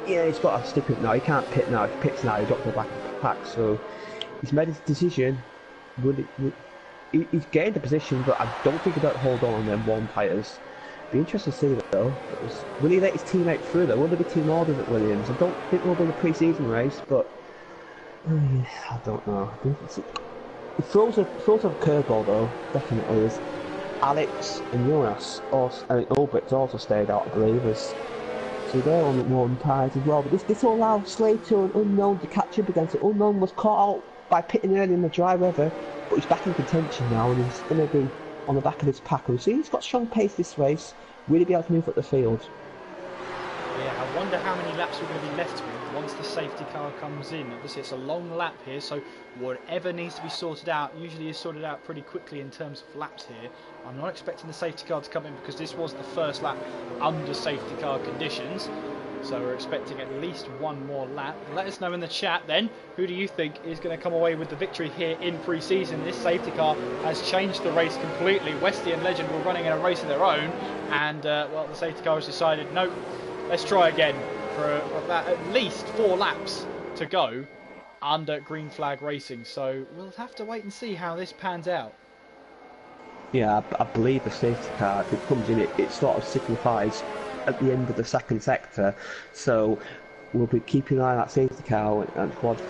yeah, he's got to stick it now. He can't pit now. If he pits now, he drops to the back of the pack. So he's made his decision. he's gained the position, but I don't think he'll hold on them one tyres. Be interesting to see that though. Will he let his teammate through though? Will there be team orders at Williams? I don't think there will be in the pre-season race, but I don't know. It throws a curveball though, definitely. Is Alex and Jonas, and Ulbricht also stayed out, I believe. So they're on one tyres as well. But this will allow Slater and Unknown to catch up against it. Unknown was caught out by pitting early in the dry weather, but he's back in contention now, and he's going to be on the back of his pack. We've seen he's got strong pace this race. Really be able to move up the field. Yeah, I wonder how many laps we're going to be left with once the safety car comes in. Obviously, it's a long lap here, so whatever needs to be sorted out usually is sorted out pretty quickly in terms of laps here. I'm not expecting the safety car to come in because this was the first lap under safety car conditions. So we're expecting at least one more lap. Let us know in the chat then, who do you think is going to come away with the victory here in pre-season? This safety car has changed the race completely. Westy and Legend were running in a race of their own, and well, the safety car has decided, nope, let's try again for about at least 4 laps to go under green flag racing. So we'll have to wait and see how this pans out. Yeah, I believe the safety car, if it comes in, it sort of signifies at the end of the second sector, so we'll be keeping an eye on that safety car and quad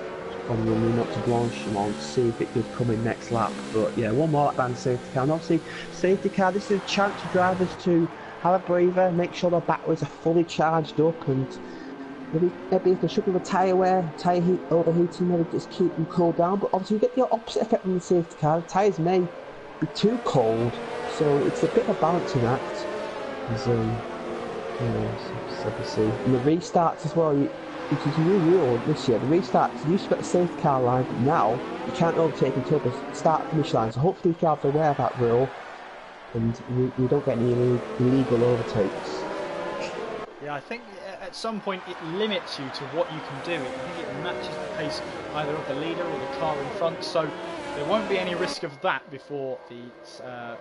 on the not to Blanchimont to see if it does come in next lap. But yeah, one more lap down the safety car, and obviously safety car, this is a chance for drivers to have a breather, make sure their batteries are fully charged up, and maybe if they struggle with tyre wear, tyre heat overheating, maybe just keep them cooled down. But obviously you get the opposite effect from the safety car. The tyres may be too cold, so it's a bit of a balancing act. So obviously, and the restarts as well. Which is a new rule this year. The restarts, you used to get the safety car line, but now you can't overtake until the start-finish line. So hopefully, you are aware of that rule, and we don't get any illegal overtakes. Yeah, I think at some point it limits you to what you can do. I think it matches the pace either of the leader or the car in front. So there won't be any risk of that before the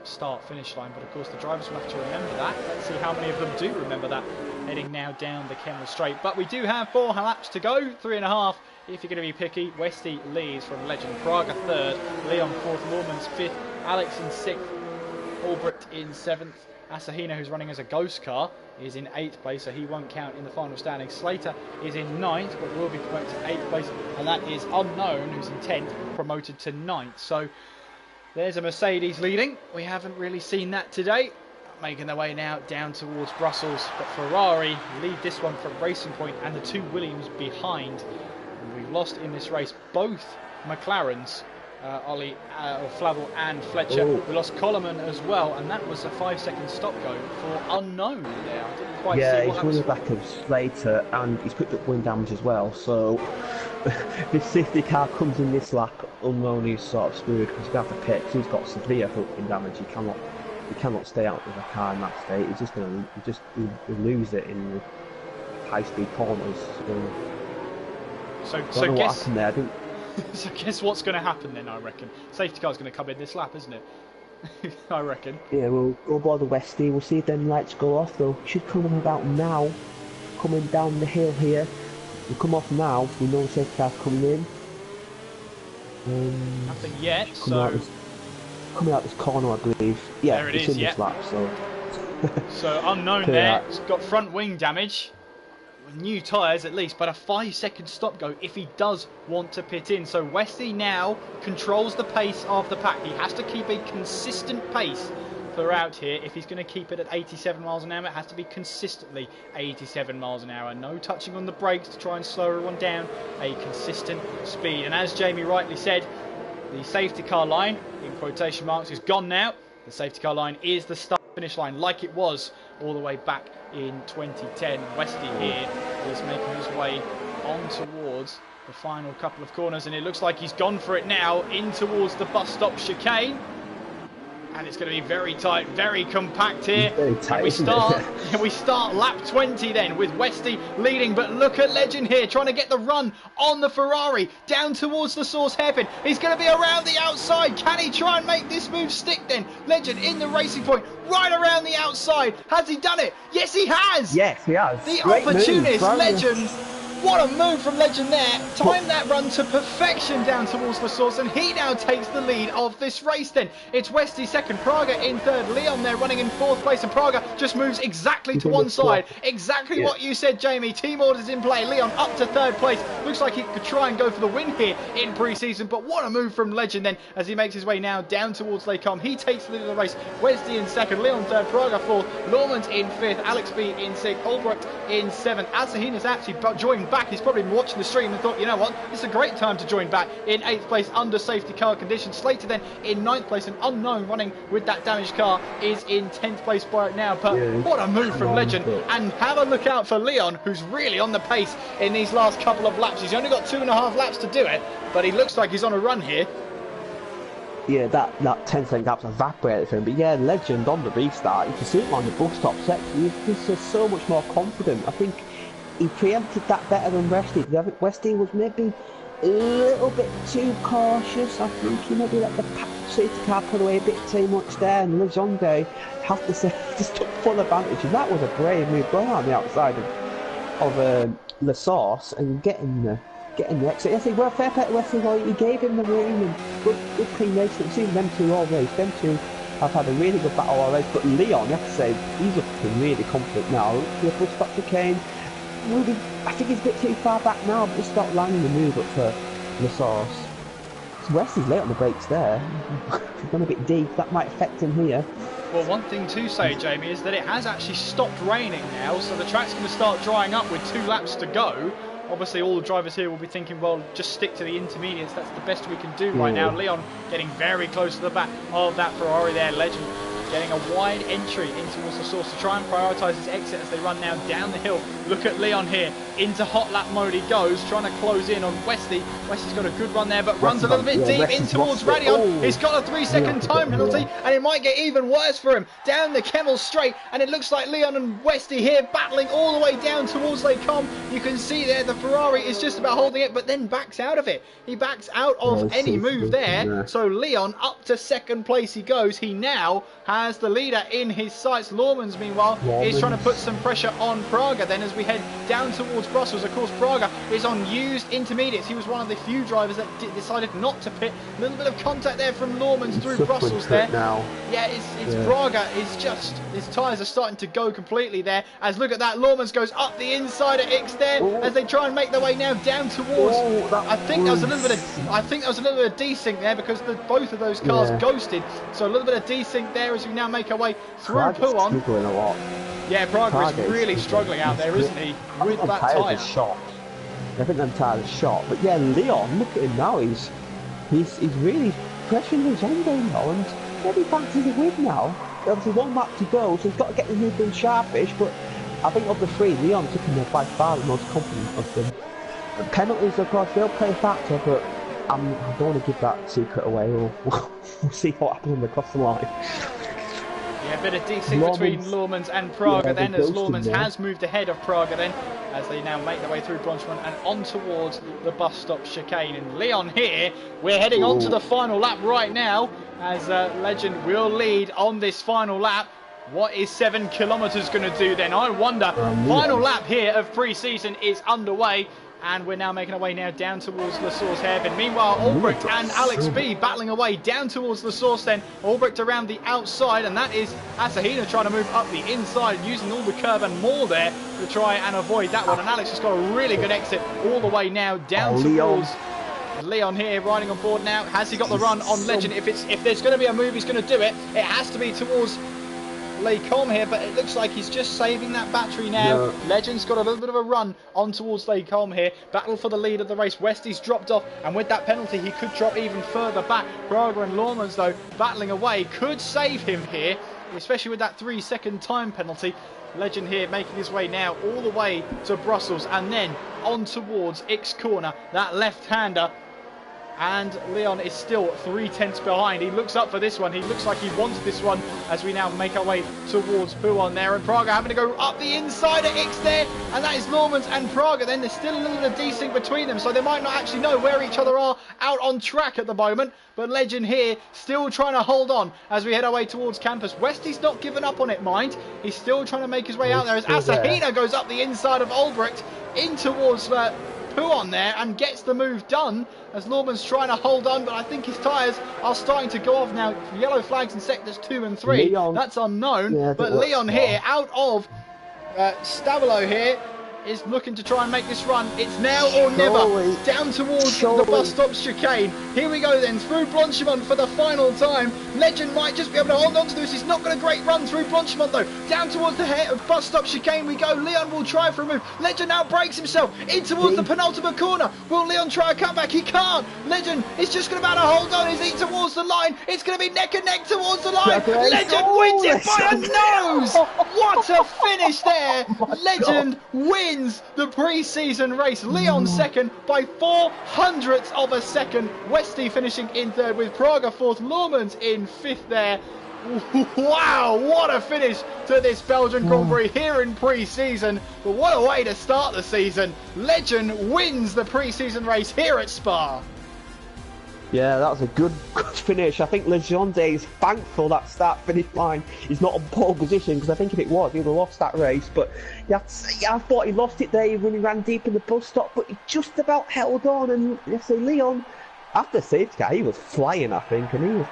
start-finish line, but of course the drivers will have to remember that. Let's see how many of them do remember that, heading now down the Kemmel Straight. But we do have 4 laps to go, 3.5 if you're going to be picky. Westy leads from Legend, Praga 3rd, Leon 4th, Lawman's 5th, Alex in 6th, Albrecht in 7th, Asahina, who's running as a ghost car, is in 8th place, so he won't count in the final standing. Slater is in 9th, but will be promoted to 8th place, and that is Unknown, who's in 10th, promoted to 9th. So there's a Mercedes leading. We haven't really seen that today. Making their way now down towards Brussels, but Ferrari lead this one from Racing Point, and the 2 Williams behind. And we've lost in this race both McLarens, Ollie, Flavel and Fletcher. Ooh. We lost Coleman as well, and that was a 5-second stop go for Unknown there. I didn't quite see what he's running back of Slater, and he's picked up wind damage as well. So if this safety car comes in this lap, Unknown is sort of screwed because he's going to have to pit. He's got severe wind damage. He cannot stay out with a car in that state. He's just going to lose it in the high-speed corners. So what happened there. So guess what's going to happen then, I reckon. Safety car's going to come in this lap, isn't it? I reckon. Yeah, we'll go aboard the Westie. We'll see if them lights go off, though. Should come on about now. Coming down the hill here. We'll come off now. We know the safety car's coming in. Nothing yet, so... Coming out this corner, I believe. Yeah, there it it's is, in this lap, so... So Unknown there. It's got front wing damage. New tyres at least, but a 5-second stop go if he does want to pit in. So Westy now controls the pace of the pack. He has to keep a consistent pace throughout here. If he's going to keep it at 87 miles an hour, it has to be consistently 87 miles an hour. No touching on the brakes to try and slow everyone down. A consistent speed. And as Jamie rightly said, the safety car line, in quotation marks, is gone now. The safety car line is the start-finish line, like it was all the way back in 2010. Westy here is making his way on towards the final couple of corners, and it looks like he's gone for it now, in towards the bus stop chicane. And it's going to be very tight, very compact here. Very tight, we start lap 20 then with Westy leading, but look at Legend here trying to get the run on the Ferrari down towards the source hairpin. He's going to be around the outside. Can he try and make this move stick then? Legend in the Racing Point, right around the outside. Has he done it? Yes, he has. Yes, he has. The Great opportunist move, Legend. what a move from Legend there. Timed that run to perfection down towards the source, and he now takes the lead of this race then. It's Westy second, Praga in third, Leon there running in fourth place, and Praga just moves exactly to one side. Exactly what you said, Jamie. Team orders in play. Leon up to third place. Looks like he could try and go for the win here in pre-season, but what a move from Legend then as he makes his way now down towards Lake Com. He takes the lead of the race. Westy in second, Leon third, Praga fourth, Normans in fifth, Alex B in sixth, Albrecht in seventh. Asahina's actually joined back. He's probably been watching the stream and thought, you know what, it's a great time to join back in 8th place under safety car conditions. Slater then in 9th place, an unknown running with that damaged car is in 10th place right now. But what a move from Legend, and have a look out for Leon, who's really on the pace in these last couple of laps. He's only got 2.5 laps to do it, but he looks like he's on a run here. Yeah, that 10-second gap's evaporated for him. But yeah, Legend on the restart, you can see him on the bus stop section. He's just so much more confident. I think he preempted that better than Westy. I think Westy was maybe a little bit too cautious. I think he maybe let the safety car pull away a bit too much there, and Legend, have to say, just took full advantage. And that was a brave move going on the outside of the source and getting the exit. I think, well, fair play to Westy, he gave him the room, and good clean race. We've seen them two all race. Them two have had a really good battle all race, but Leon, you have to say, he's looking really confident now. The full stop chicane. I think he's a bit too far back now, but just start landing the move up for the source. Westy's late on the brakes there. He's gone a bit deep. That might affect him here. Well, one thing to say, Jamie, is that it has actually stopped raining now, so the track's going to start drying up with 2 laps to go. Obviously, all the drivers here will be thinking, well, just stick to the intermediates. That's the best we can do right now. Leon getting very close to the back of that Ferrari there. Legend getting a wide entry in towards the source to try and prioritise his exit as they run now down the hill. Look at Leon here. Into hot lap mode he goes, trying to close in on Westy. Westy's got a good run there, but runs a little bit deep in towards Radion. He's got a 3-second time penalty, and it might get even worse for him. Down the Kemmel straight, and it looks like Leon and Westy here battling all the way down towards Lake Com. You can see there the Ferrari is just about holding it, but then backs out of it. He backs out of any move there. So Leon up to 2nd place he goes. He now has the leader in his sights. Lormans, meanwhile, is trying to put some pressure on Praga then as we head down towards Brussels. Of course, Praga is on used intermediates. He was one of the few drivers that decided not to pit. A little bit of contact there from Lormans through Brussels there. Yeah, it's Praga is just, his tyres are starting to go completely there. As look at that, Lormans goes up the inside of X there as they try and make their way now down towards. I think there was a little bit of desync there because both of those cars ghosted. So a little bit of desync there as we now make our way through Pouon. Yeah, Praga is really struggling out there, isn't he? With that tyre. I think them tyres are shot. But yeah, Leon, look at him now. He's really pressuring his own game now, and maybe fancies a win now. Obviously 1 lap to go, so he's got to get the move done sharpish. But I think of the 3, Leon's looking by far the most confident of them. And penalties, of course, they'll play a factor, but I don't want to give that secret away. We'll see what happens across the line. Yeah, a bit of desync between Lormans and Praga then, as Lormans has moved ahead of Praga then, as they now make their way through Bronschmann and on towards the bus stop chicane. And Leon here, we're heading on to the final lap right now, as Legend will lead on this final lap. What is 7 kilometres going to do then? I wonder. Final lap here of pre-season is underway. And we're now making our way now down towards La Source hairpin. Meanwhile, Albrecht and Alex B battling away down towards La Source then. Albrecht around the outside, and that is Asahina trying to move up the inside, using all the curb and more there to try and avoid that one. And Alex has got a really good exit all the way now down towards Leon here, riding on board now. Has he got the run on Legend? If there's going to be a move, he's going to do it. It has to be towards Lake Com here, but it looks like he's just saving that battery now. Legend's got a little bit of a run on towards Lake Com here. Battle for the lead of the race. Westy's dropped off, and with that penalty he could drop even further back. Praga and Lormans though battling away could save him here, especially with that 3-second time penalty. Legend here making his way now all the way to Brussels and then on towards X corner. That left-hander And Leon is still 3/10 behind. He looks up for this one. He looks like he wants this one as we now make our way towards Puon there. And Praga having to go up the inside at X there. And that is Normans and Praga. Then there's still a little bit of desync between them. So they might not actually know where each other are out on track at the moment. But Legend here still trying to hold on as we head our way towards campus. Westy's not given up on it, mind. He's still trying to make his way out there as Asahina goes up the inside of Albrecht in towards Puon there and gets the move done as Norman's trying to hold on, but I think his tyres are starting to go off now. Yellow flags in sectors 2 and 3. Leon. That's unknown, Yeah, but Leon here out of Stavilo here is looking to try and make this run. It's now or never. Down towards the bus stop chicane. Here we go then, through Blanchimont for the final time. Legend might just be able to hold on to this. He's not got a great run through Blanchimont though. Down towards the bus stop chicane we go. Leon will try for a move. Legend now breaks himself in towards the penultimate corner. Will Leon try a comeback? He can't. Legend is just going to about to hold on. Is he towards the line? It's going to be neck and neck towards the line. Legend wins it by a nose. What a finish there. Legend wins the pre-season race. Leon second by 0.04 of a second. Westy finishing in third with Praga fourth. Lormans in fifth there. Wow, what a finish to this Belgian Grand Prix here in pre-season. But what a way to start the season. Legend wins the pre-season race here at Spa. Yeah, that was a good finish. I think Legende is thankful that start-finish line is not on pole position, because I think if it was, he would have lost that race. But yeah, I thought he lost it there when he ran deep in the bus stop, but he just about held on. And yesterday, Leon, after safety car, he was flying, I think, and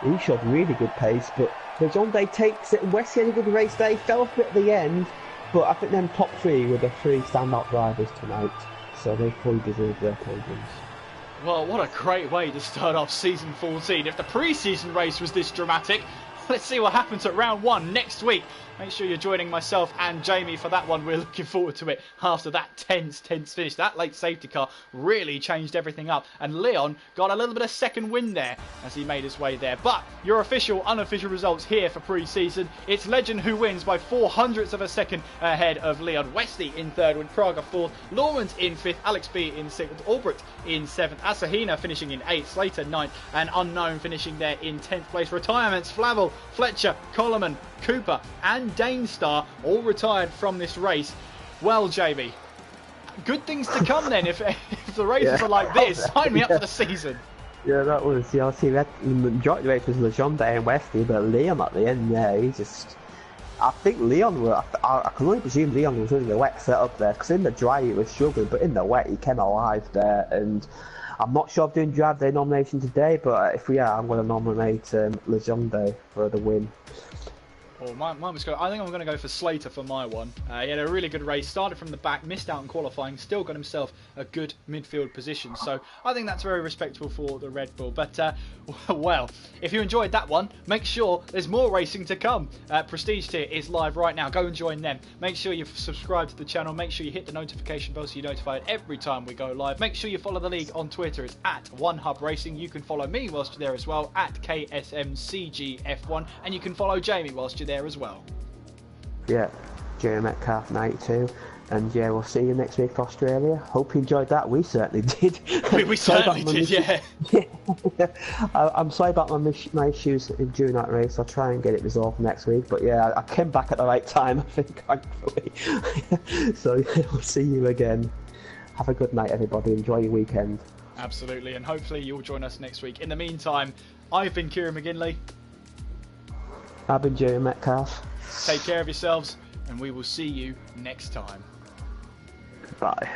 he showed really good pace. But Legende takes it, and Wesley had a good race there. He fell off a bit at the end, but I think them top three were the three standout drivers tonight, so they fully deserve their podiums. Well, what a great way to start off season 14. If the pre-season race was this dramatic, let's see what happens at round 1 next week. Make sure you're joining myself and Jamie for that one. We're looking forward to it after that tense finish. That late safety car really changed everything up. And Leon got a little bit of second wind there as he made his way there. But your official, unofficial results here for pre-season. It's Legend who wins by 0.04 of a second ahead of Leon. Westy in third with Praga fourth. Lormans in fifth. Alex B in sixth. Albrecht in seventh. Asahina finishing in eighth. Slater ninth. And Unknown finishing there in 10th place. Retirements, Flavel, Fletcher, Coleman, Cooper and Danestar all retired from this race. Well, Jamie, good things to come then if the races are like this. Sign me up for the season. Yeah, that was, I see that the majority of the race was Legende and Westy, but Leon at the end there, he just, I think Leon were, I can only presume Leon was running a wet setup there, because in the dry he was struggling, but in the wet he came alive there. And I'm not sure if doing drive day nomination today, but if we are, I'm going to nominate Legende for the win. Well, mine was I think I'm going to go for Slater for my one. He had a really good race, started from the back, missed out in qualifying, still got himself a good midfield position. So I think that's very respectable for the Red Bull. But, well, if you enjoyed that one, make sure there's more racing to come. Prestige Tier is live right now. Go and join them. Make sure you've subscribed to the channel. Make sure you hit the notification bell so you're notified every time we go live. Make sure you follow the league on Twitter. It's at OneHub Racing. You can follow me whilst you're there as well, at KSMCGF1. And you can follow Jamie whilst you're there as well. Yeah, Jerry Metcalf 92, and yeah, we'll see you next week for Australia. Hope you enjoyed that. We certainly did. We certainly did, yeah. I'm sorry about my issues during that race. I'll try and get it resolved next week. But yeah, I came back at the right time, I think, thankfully. So yeah, we'll see you again. Have a good night, everybody. Enjoy your weekend. Absolutely, and hopefully you'll join us next week. In the meantime, I've been Kieran McGinley. I've been Jerry Metcalf. Take care of yourselves, and we will see you next time. Bye.